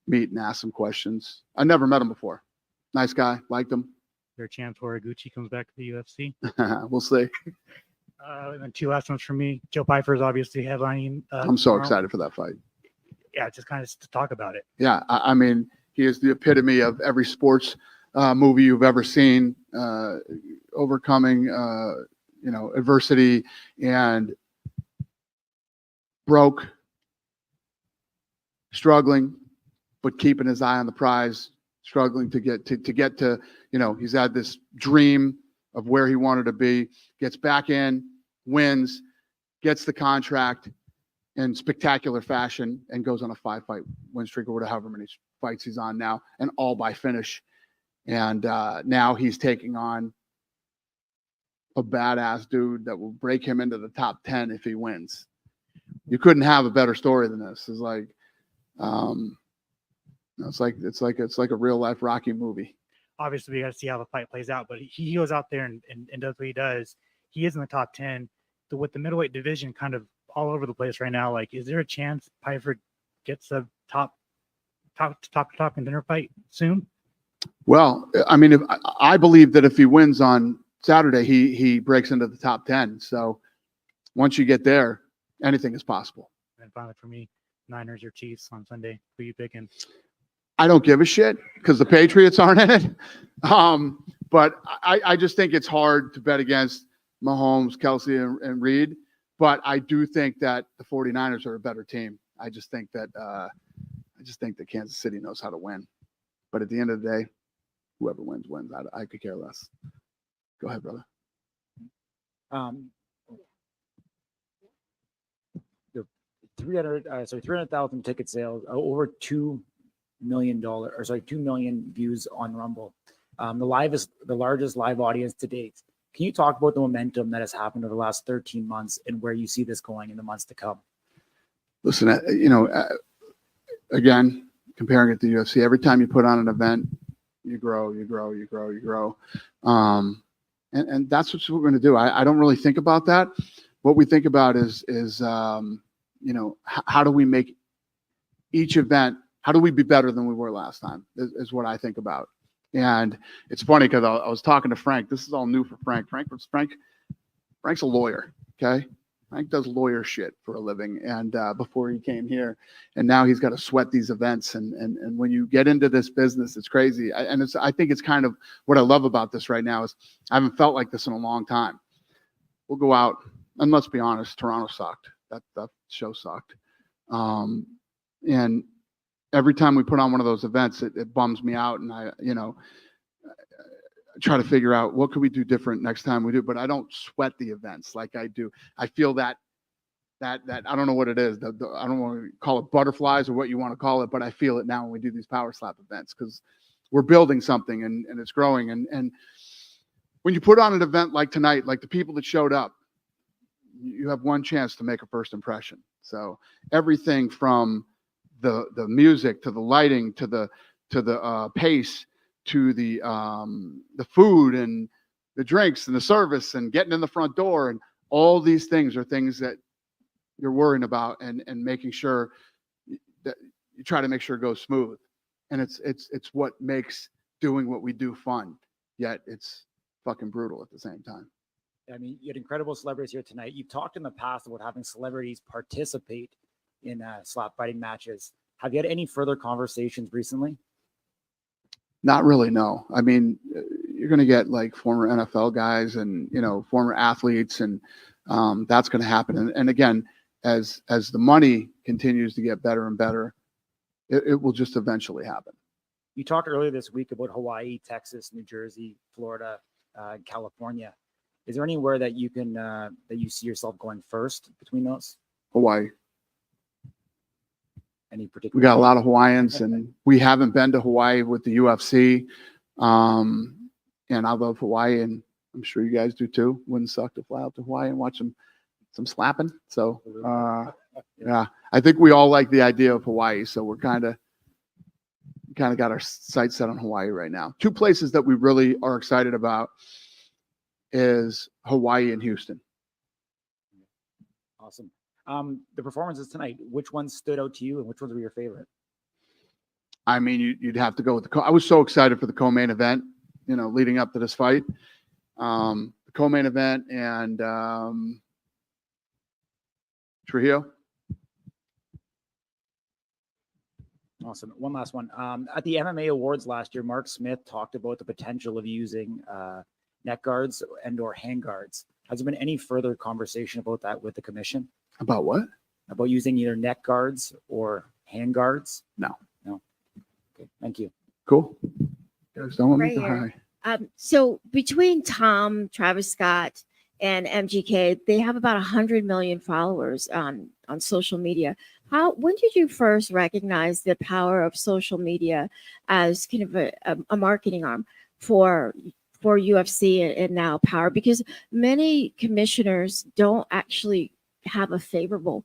M: meet and ask some questions. I never met him before. Nice guy, liked him.
O: Their chance Horiguchi comes back to the UFC.
M: We'll see.
O: And then 2 last ones for me. Joe Pfeiffer is obviously headlining.
M: I'm so excited for that fight.
O: Yeah, just kind of to talk about it.
M: Yeah, I mean, he is the epitome of every sports movie you've ever seen, overcoming, adversity and broke, struggling, but keeping his eye on the prize, struggling to get to, he's had this dream of where he wanted to be, gets back in, wins, gets the contract in spectacular fashion, and goes on a 5-fight win streak or whatever, however many fights he's on now, and all by finish. And now he's taking on a badass dude that will break him into the top 10 if he wins. You couldn't have a better story than this. It's like, It's like a real life Rocky movie.
O: Obviously, we got to see how the fight plays out, but he goes out there and does what he does. He is in the top 10. So with the middleweight division kind of all over the place right now, like, is there a chance Pfeiffer gets a top contender fight soon?
M: Well, I mean, I believe that if he wins on Saturday, he breaks into the top 10. So once you get there, anything is possible.
O: And finally, for me, Niners or Chiefs on Sunday. Who you picking?
M: I don't give a shit because the Patriots aren't in it. But I just think it's hard to bet against Mahomes, Kelsey, and Reed. But I do think that the 49ers are a better team. I just think that Kansas City knows how to win. But at the end of the day, whoever wins, wins. I could care less. Go ahead, brother.
A: The 300,000 ticket sales, over $2 million, 2 million views on Rumble. The largest live audience to date. Can you talk about the momentum that has happened over the last 13 months and where you see this going in the months to come? Listen,
M: Again, comparing it to UFC, every time you put on an event, you grow. And that's what we're going to do. I don't really think about that. What we think about is how do we make each event, how do we be better than we were last time is what I think about. And it's funny because I was talking to Frank. This is all new for Frank. Frank's a lawyer, okay? Frank does lawyer shit for a living, and before he came here, and now he's got to sweat these events. And when you get into this business, it's crazy. I think it's kind of what I love about this right now is I haven't felt like this in a long time. We'll go out, and let's be honest, Toronto sucked. That show sucked. And every time we put on one of those events, it bums me out, and I try to figure out what could we do different next time we do, but I don't sweat the events like I do. I feel that I don't know what it is. I don't want to call it butterflies or what you want to call it, but I feel it now when we do these power slap events because we're building something and it's growing. And when you put on an event like tonight, like the people that showed up, you have one chance to make a first impression. So everything from the music to the lighting to the pace to the food and the drinks and the service and getting in the front door, and all these things are things that you're worrying about and making sure that you try to make sure it goes smooth. And it's what makes doing what we do fun, yet it's fucking brutal at the same time.
A: I mean, you had incredible celebrities here tonight. You've talked in the past about having celebrities participate in slap fighting matches. Have you had any further conversations recently?
M: Not really, no. I mean, you're going to get like former NFL guys and, former athletes, and that's going to happen. And again, as the money continues to get better and better, it will just eventually happen.
A: You talked earlier this week about Hawaii, Texas, New Jersey, Florida, California. Is there anywhere that you can that you see yourself going first between those?
M: Hawaii.
A: Any particular?
M: We got a lot of Hawaiians, and we haven't been to Hawaii with the UFC. And I love Hawaii, and I'm sure you guys do too. Wouldn't suck to fly out to Hawaii and watch some slapping. So yeah, I think we all like the idea of Hawaii. So we're kind of got our sights set on Hawaii right now. Two places that we really are excited about is Hawaii and Houston.
A: Awesome. The performances tonight, which ones stood out to you and which ones were your favorite?
M: I mean, you'd have to go with I was so excited for the co-main event, leading up to this fight. The co-main event and Trujillo.
A: Awesome. One last one. At the MMA Awards last year, Mark Smith talked about the potential of using neck guards and/or hand guards. Has there been any further conversation about that with the commission?
M: About what?
A: About using either neck guards or hand guards?
M: No.
A: Okay. Thank you.
M: Cool. Guys, don't want me
P: Right
M: to
P: here.
M: high.
P: So between Tom, Travis Scott, and MGK, they have about 100 million followers on social media. When did you first recognize the power of social media as kind of a marketing arm for UFC and now Power? Because many commissioners don't actually have a favorable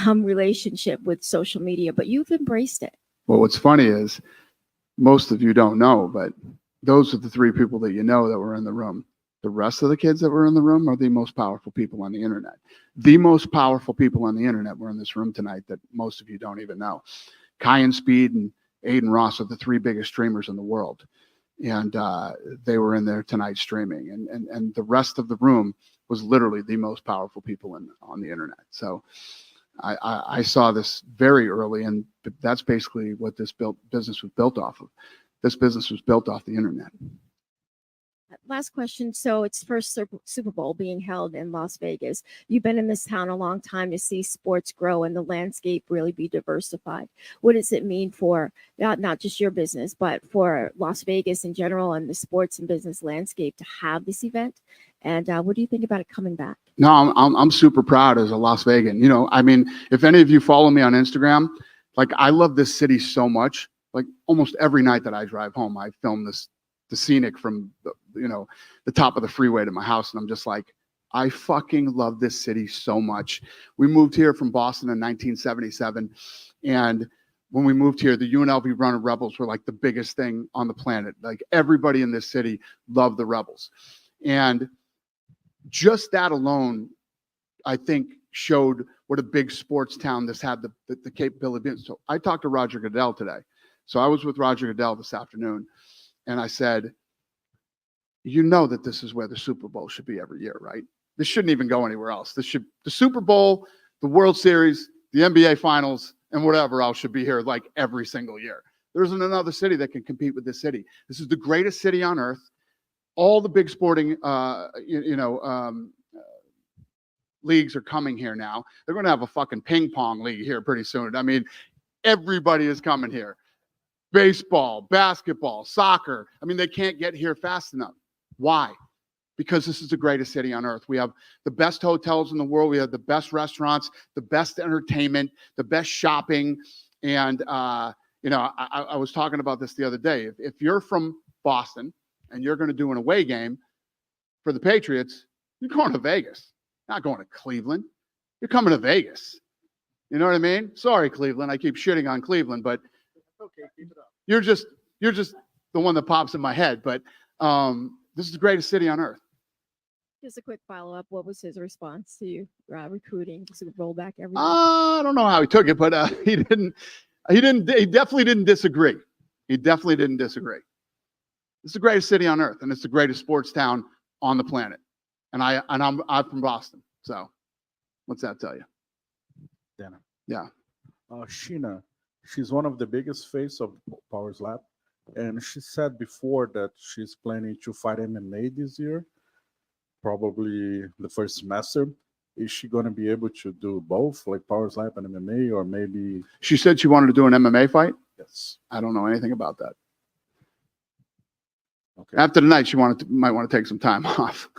P: relationship with social media, but you've embraced it.
M: Well, what's funny is most of you don't know, but those are the three people that you know that were in the room. The rest of the kids that were in the room are the most powerful people on the internet. The most powerful people on the internet were in this room tonight that most of you don't even know. Kai and Speed and Aiden Ross are the three biggest streamers in the world. And they were in there tonight streaming. And the rest of the room was literally the most powerful people on the internet. So I saw this very early, and that's basically what this business was built off of. This business was built off the internet.
P: Last question. So it's first Super Bowl being held in Las Vegas. You've been in this town a long time to see sports grow and the landscape really be diversified. What does it mean for not just your business, but for Las Vegas in general and the sports and business landscape to have this event? And what do you think about it coming back?
M: No, I'm super proud as a Las Vegan. You know, I mean, if any of you follow me on Instagram, like I love this city so much. Like almost every night that I drive home, I film the scenic from the top of the freeway to my house, and I'm just like, I fucking love this city so much. We moved here from Boston in 1977, and when we moved here, the UNLV Running Rebels were like the biggest thing on the planet. Like everybody in this city loved the Rebels, and just that alone, I think, showed what a big sports town this had the capability of being. So I talked to Roger Goodell today. So I was with Roger Goodell this afternoon, and I said, you know that this is where the Super Bowl should be every year, right? This shouldn't even go anywhere else. The Super Bowl, the World Series, the NBA Finals, and whatever else should be here like every single year. There isn't another city that can compete with this city. This is the greatest city on earth. All the big sporting, leagues are coming here now. They're going to have a fucking ping pong league here pretty soon. I mean, everybody is coming here. Baseball, basketball, soccer. I mean, they can't get here fast enough. Why? Because this is the greatest city on earth. We have the best hotels in the world. We have the best restaurants, the best entertainment, the best shopping. And, I was talking about this the other day. If you're from Boston and you're going to do an away game for the Patriots, you're going to Vegas. Not going to Cleveland. You're coming to Vegas. You know what I mean? Sorry, Cleveland. I keep shitting on Cleveland, but okay, keep it up. You're just the one that pops in my head. But this is the greatest city on earth.
P: Just a quick follow-up. What was his response to you recruiting Super Bowl back every
M: I don't know how he took it, but he definitely didn't disagree. He definitely didn't disagree. It's the greatest city on earth, and it's the greatest sports town on the planet. And I'm from Boston. So what's that tell you?
Q: Dana.
M: Yeah.
Q: Sheena, she's one of the biggest face of Power Slap, and she said before that she's planning to fight MMA this year, probably the first semester. Is she going to be able to do both, like Power Slap and MMA, or maybe?
M: She said she wanted to do an MMA fight?
Q: Yes.
M: I don't know anything about that.
Q: Okay.
M: After the night, might want to take some time off.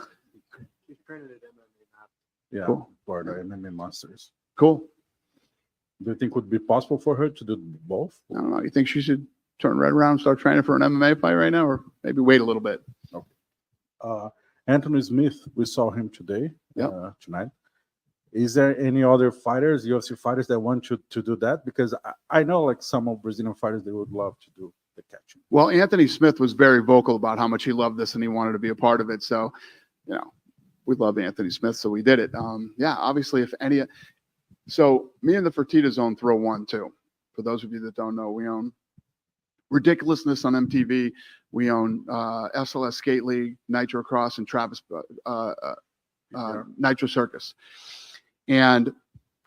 Q: Yeah,
M: Cool.
Q: for the MMA Masters.
M: Cool.
Q: Do you think it would be possible for her to do both?
M: I don't know. You think she should turn right around and start training for an MMA fight right now, or maybe wait a little bit?
Q: Okay. Anthony Smith, we saw him today,
M: Yep.
Q: tonight. Is there any other fighters, UFC fighters, that want to do that? Because I know like some of Brazilian fighters, they would love to do the catching.
M: Well, Anthony Smith was very vocal about how much he loved this and he wanted to be a part of it. So, we love Anthony Smith, so we did it. Obviously, so me and the Fertitta Zone throw one too. For those of you that don't know, we own Ridiculousness on MTV. We own SLS Skate League, Nitro Cross, and Travis Nitro Circus. And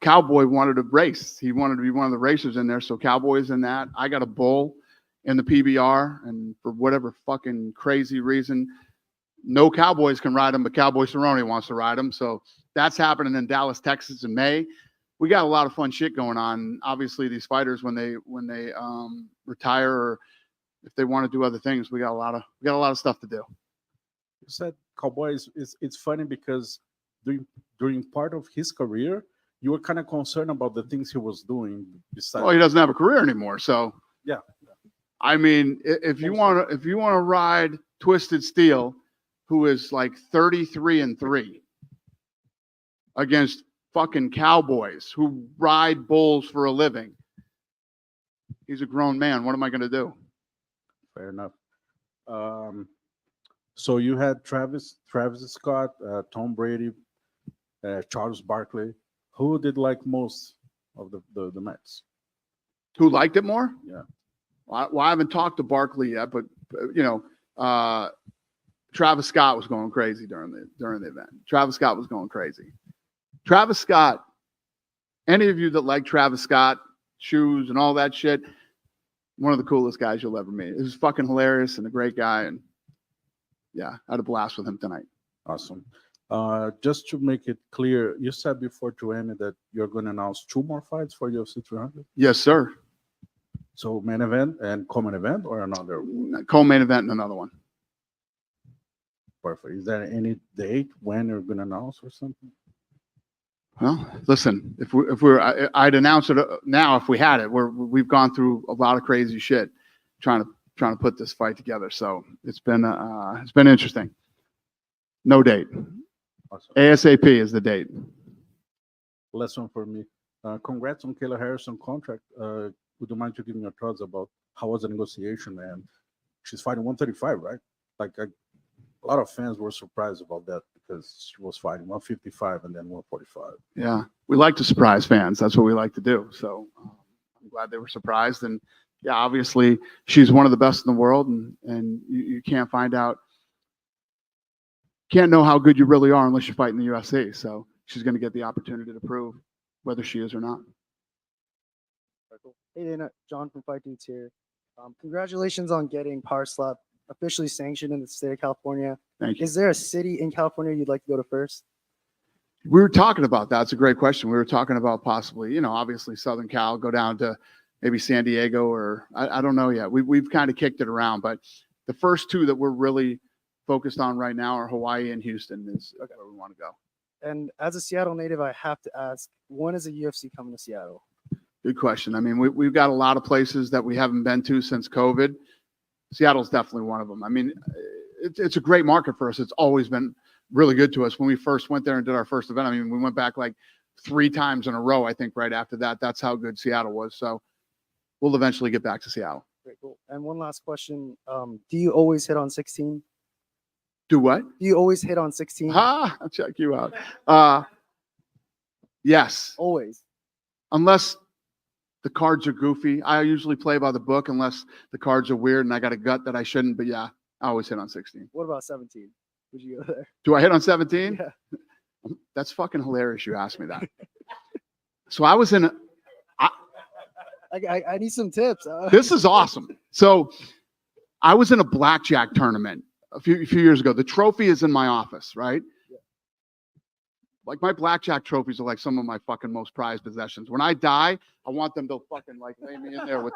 M: Cowboy wanted to race. He wanted to be one of the racers in there. So Cowboy's in that. I got a bull in the PBR, and for whatever fucking crazy reason, no Cowboys can ride him, but Cowboy Cerrone wants to ride him. So that's happening in Dallas, Texas in May. We got a lot of fun shit going on. Obviously, these fighters, when they retire or if they want to do other things, we got a lot of stuff to do.
Q: You said Cowboy it's funny because during part of his career, you were kind of concerned about the things he was doing. Besides,
M: Well, he doesn't have a career anymore, so
Q: yeah.
M: I mean, if you want to ride Twisted Steel, who is like 33-3 against fucking cowboys who ride bulls for a living. He's a grown man. What am I going to do?
Q: Fair enough. So you had Travis Scott, Tom Brady, Charles Barkley. Who did like most of the Mets?
M: Who liked it more?
Q: Yeah.
M: Well, I haven't talked to Barkley yet, but Travis Scott was going crazy during the event. Travis Scott was going crazy. Travis Scott. Any of you that like Travis Scott shoes and all that shit, one of the coolest guys you'll ever meet. He was fucking hilarious and a great guy, and yeah, I had a blast with him tonight.
Q: Awesome. Just to make it clear, you said before to Amy that you're going to announce 2 more fights for UFC 300.
M: Yes, sir.
Q: So main event and co-main event, or another?
M: Co-main event and another one.
Q: Perfect. Is there any date when you're going to announce or something?
M: Well, listen, I'd announce it now if we had it. We've gone through a lot of crazy shit trying to put this fight together. So it's been interesting. No date.
Q: Awesome.
M: ASAP is the date.
Q: Last one for me. Congrats on Kayla Harrison contract. Would you mind to give me your thoughts about how was the negotiation? And she's fighting 135, right? Like a lot of fans were surprised about that because she was fighting 155 and then 145.
M: Yeah, we like to surprise fans. That's what we like to do. So I'm glad they were surprised. And yeah, obviously she's one of the best in the world, and you can't know how good you really are unless you fight in the UFC. So she's going to get the opportunity to prove whether she is or not.
L: Hey Dana, John from Fight Dudes here. Congratulations on getting Power Slap officially sanctioned in the state of California.
M: Thank you.
L: Is there a city in California you'd like to go to first?
M: We were talking about that. It's a great question. We were talking about possibly, obviously Southern Cal, go down to maybe San Diego, or I don't know yet. We've kind of kicked it around, but the first 2 that we're really focused on right now are Hawaii and Houston is where we want to go.
L: And as a Seattle native, I have to ask, when is a UFC coming to Seattle?
M: Good question. I mean, we've got a lot of places that we haven't been to since COVID. Seattle's definitely one of them. I mean, it's a great market for us. It's always been really good to us. When we first went there and did our first event, I mean, we went back like 3 times in a row, I think, right after that. That's how good Seattle was. So we'll eventually get back to Seattle.
L: Great, cool. And one last question. Do you always hit on 16?
M: Do what?
L: Do you always hit on 16?
M: I'll check you out. Yes.
L: Always.
M: Unless the cards are goofy. I usually play by the book unless the cards are weird and I got a gut that I shouldn't. But yeah, I always hit on 16.
L: What about 17? Would you go there?
M: Do I hit on 17?
L: Yeah.
M: That's fucking hilarious you asked me that. So I was in
L: I need some tips.
M: This is awesome. So I was in a blackjack tournament a few years ago. The trophy is in my office, right?
L: Yeah.
M: Like my blackjack trophies are like some of my fucking most prized possessions. When I die, I want them to fucking like lay me in there with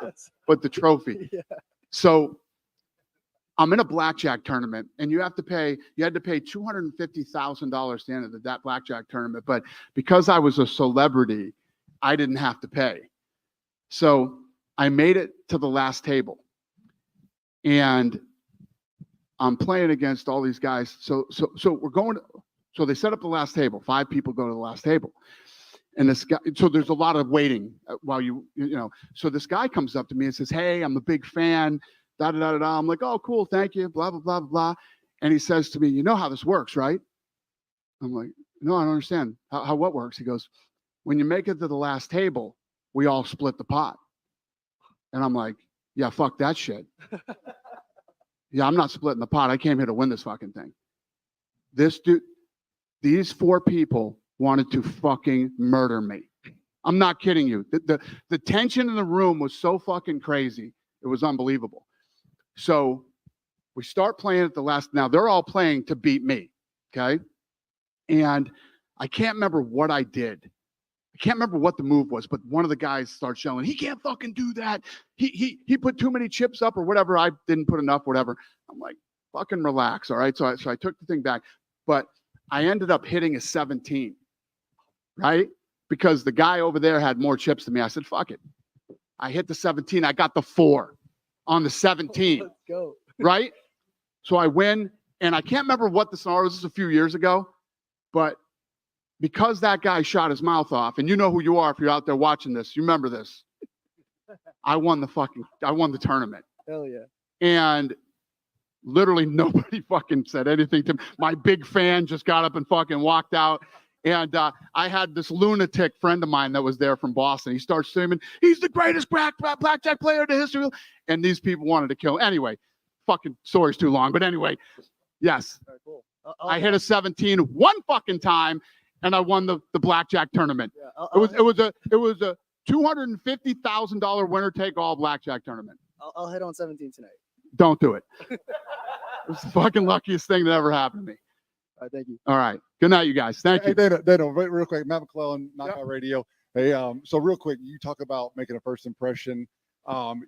M: the trophy.
L: Yeah.
M: So I'm in a blackjack tournament, and you had to pay $250,000 to enter that blackjack tournament. But because I was a celebrity, I didn't have to pay. So I made it to the last table, and I'm playing against all these guys. So we're going. So they set up the last table. 5 people go to the last table, and this guy. So there's a lot of waiting while you know. So this guy comes up to me and says, "Hey, I'm a big fan." Da da da da. I'm like, "Oh, cool, thank you." Blah blah blah blah. And he says to me, "You know how this works, right?" I'm like, "No, I don't understand. How what works?" He goes, "When you make it to the last table, we all split the pot." And I'm like, "Yeah, fuck that shit. Yeah, I'm not splitting the pot. I came here to win this fucking thing." This dude, these 4 people wanted to fucking murder me. I'm not kidding you. The tension in the room was so fucking crazy. It was unbelievable. So we start playing at the last. Now they're all playing to beat me. Okay. And I can't remember what I did. I can't remember what the move was, but one of the guys starts yelling, "He can't fucking do that. He put too many chips up or whatever. I didn't put enough, whatever." I'm like, fucking relax. All right. So I took the thing back, but I ended up hitting a 17, right? Because the guy over there had more chips than me. I said, fuck it. I hit the 17. I got the 4 on the 17.
L: Let's go.
M: Right? So I win, and I can't remember what the scenario was. This was a few years ago, but because that guy shot his mouth off, and you know who you are if you're out there watching this. You remember this. I won the tournament.
L: Hell yeah.
M: And literally nobody fucking said anything to me. My big fan just got up and fucking walked out. And I had this lunatic friend of mine that was there from Boston. He starts screaming, he's the greatest blackjack player in the history. And these people wanted to kill him. Anyway, fucking story's too long. But anyway, yes.
L: All right, cool.
M: I hit a 17 one fucking time, and I won the blackjack tournament.
L: Yeah,
M: It was a $250,000 winner take all blackjack tournament.
L: I'll hit on 17 tonight.
M: Don't do it. It's the fucking luckiest thing that ever happened to me.
L: All right, thank you.
M: All right. Good night, you guys. Thank you.
J: Hey, Dano, real quick, Matt McClellan, Knockout Radio. Hey, so real quick, you talk about making a first impression.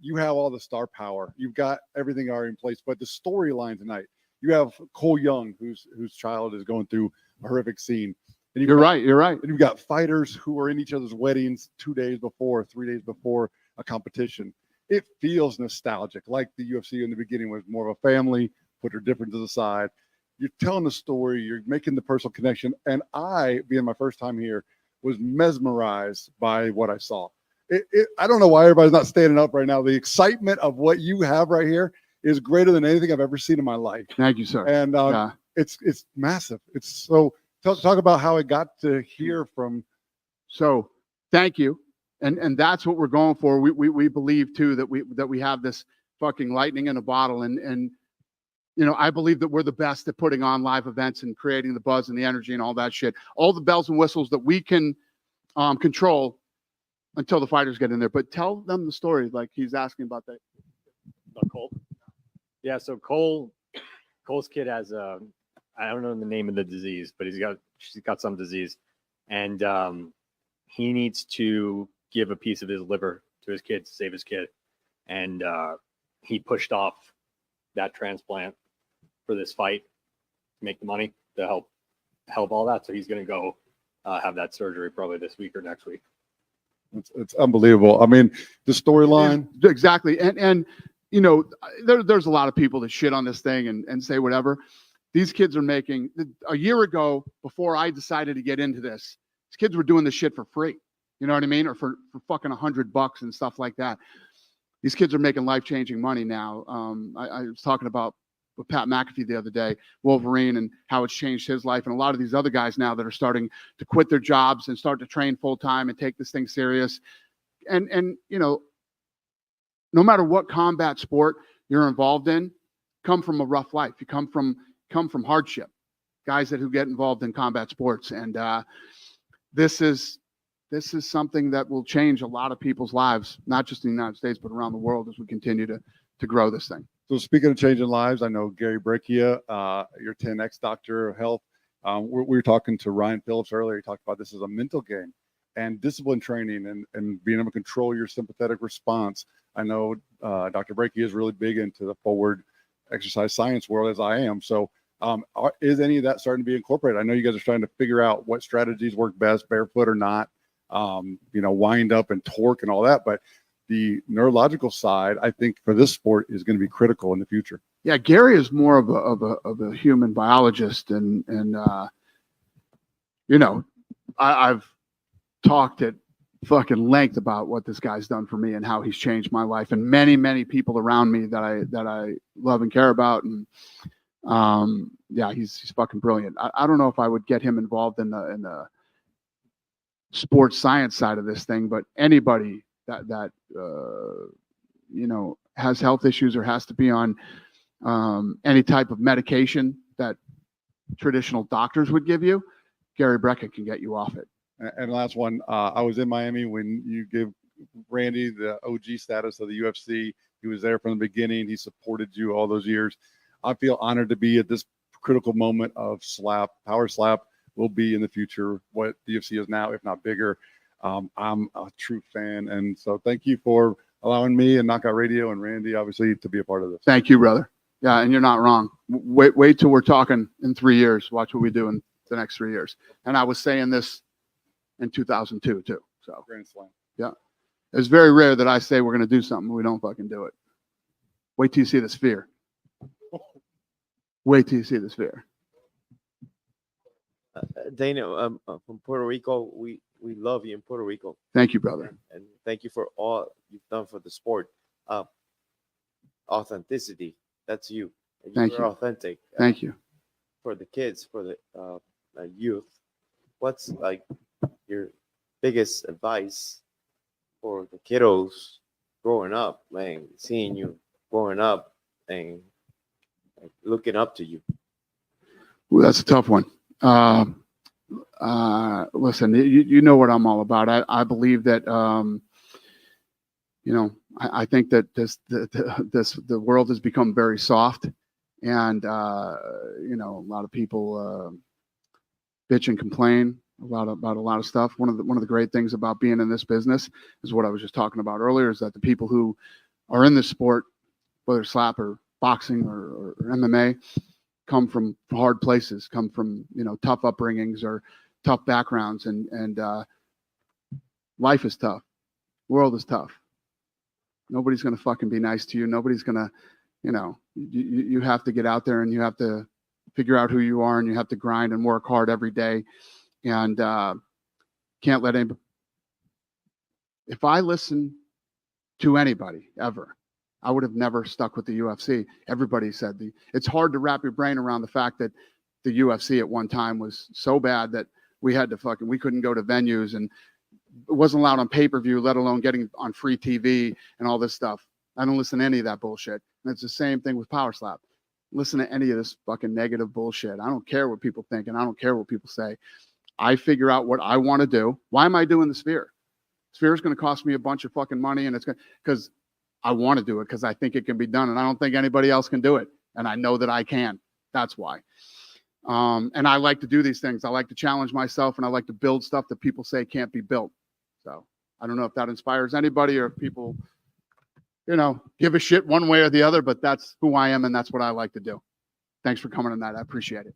J: You have all the star power. You've got everything already in place. But the storyline tonight, you have Cole Young, whose child is going through a horrific scene. And
M: You're right.
J: And you've got fighters who are in each other's weddings 2 days before, 3 days before a competition. It feels nostalgic, like the UFC in the beginning was more of a family, put their differences aside. You're telling the story, you're making the personal connection. And I, being my first time here, was mesmerized by what I saw. I don't know why everybody's not standing up right now. The excitement of what you have right here is greater than anything I've ever seen in my life.
M: Thank you, sir.
J: And it's massive. It's so talk about how it got to hear from.
M: So thank you. And that's what we're going for. We believe too that we have this fucking lightning in a bottle. And you know, I believe that we're the best at putting on live events and creating the buzz and the energy and all that shit. All the bells and whistles that we can control until the fighters get in there. But tell them the story, like he's asking about that.
R: About Cole? Yeah, so Cole's kid has I don't know the name of the disease, but she's got some disease. And he needs to give a piece of his liver to his kid to save his kid. And he pushed off that transplant for this fight to make the money to help all that. So he's going to go have that surgery probably this week or next week.
J: It's unbelievable. I mean, the storyline.
M: Exactly. And you know, there's a lot of people that shit on this thing and say whatever. These kids are making, a year ago, before I decided to get into this, these kids were doing this shit for free. You know what I mean? Or for fucking $100 and stuff like that. These kids are making life-changing money now. I was talking about with Pat McAfee the other day, Wolverine, and how it's changed his life. And a lot of these other guys now that are starting to quit their jobs and start to train full-time and take this thing serious. And you know, no matter what combat sport you're involved in, come from a rough life. You come from hardship. Guys who get involved in combat sports. And this is something that will change a lot of people's lives, not just in the United States, but around the world as we continue to grow this thing.
J: So speaking of changing lives, I know Gary Breccia, your 10X doctor of health. We were talking to Ryan Phillips earlier. He talked about this as a mental game and discipline training and being able to control your sympathetic response. I know Dr. Breccia is really big into the forward exercise science world, as I am. So is any of that starting to be incorporated? I know you guys are trying to figure out what strategies work best, barefoot or not, you know, wind up and torque and all that. But the neurological side, I think, for this sport is going to be critical in the future.
M: Yeah, Gary is more of a human biologist, and you know, I've talked at fucking length about what this guy's done for me and how he's changed my life and many people around me that I love and care about. And yeah, he's fucking brilliant. I don't know if I would get him involved in the sports science side of this thing, but anybody that you know, has health issues or has to be on any type of medication that traditional doctors would give you, Gary Breccia can get you off it.
J: And last one, I was in Miami when you gave Randy the OG status of the UFC. He was there from the beginning. He supported you all those years. I feel honored to be at this critical moment of Power Slap will be in the future what the UFC is now, if not bigger. I'm a true fan. And so thank you for allowing me and Knockout Radio and Randy, obviously, to be a part of this.
M: Thank you, brother. Yeah, and you're not wrong. Wait till we're talking in 3 years. Watch what we do in the next 3 years. And I was saying this in 2002 too. So
J: Grand Slam.
M: Yeah, it's very rare that I say we're going to do something and we don't fucking do it. Wait till you see the sphere. Wait till you see the sphere.
S: Dana, from Puerto Rico, we love you in Puerto Rico.
M: Thank you, brother.
S: And thank you for all you've done for the sport. Authenticity, that's you. And
M: Thank
S: you're
M: you.
S: authentic.
M: Thank you.
S: For the kids, for the youth, what's like your biggest advice for the kiddos growing up, man, seeing you growing up and looking up to you?
M: Ooh, that's a tough one. Listen, you know what I'm all about. I believe that, I think that the world has become very soft, and a lot of people bitch and complain about a lot of stuff. One of the great things about being in this business is what I was just talking about earlier, is that the people who are in this sport, whether slap or boxing or MMA, come from hard places, come from tough upbringings or tough backgrounds, and life is tough. World is tough. Nobody's gonna fucking be nice to you. Nobody's gonna, you have to get out there and you have to figure out who you are, and you have to grind and work hard every day, and can't let anybody. If I listen to anybody ever, I would have never stuck with the UFC. Everybody said it's hard to wrap your brain around the fact that the UFC at one time was so bad that we couldn't go to venues, and it wasn't allowed on pay-per-view, let alone getting on free TV and all this stuff. I don't listen to any of that bullshit. And it's the same thing with Power Slap. Listen to any of this fucking negative bullshit. I don't care what people think, and I don't care what people say. I figure out what I want to do. Why am I doing the Sphere? Sphere is going to cost me a bunch of fucking money, and it's going because I want to do it, because I think it can be done, and I don't think anybody else can do it, and I know that I can. That's why. And I like to do these things. I like to challenge myself, and I like to build stuff that people say can't be built. So I don't know if that inspires anybody, or if people, give a shit one way or the other, but that's who I am, and that's what I like to do. Thanks for coming tonight. I appreciate it.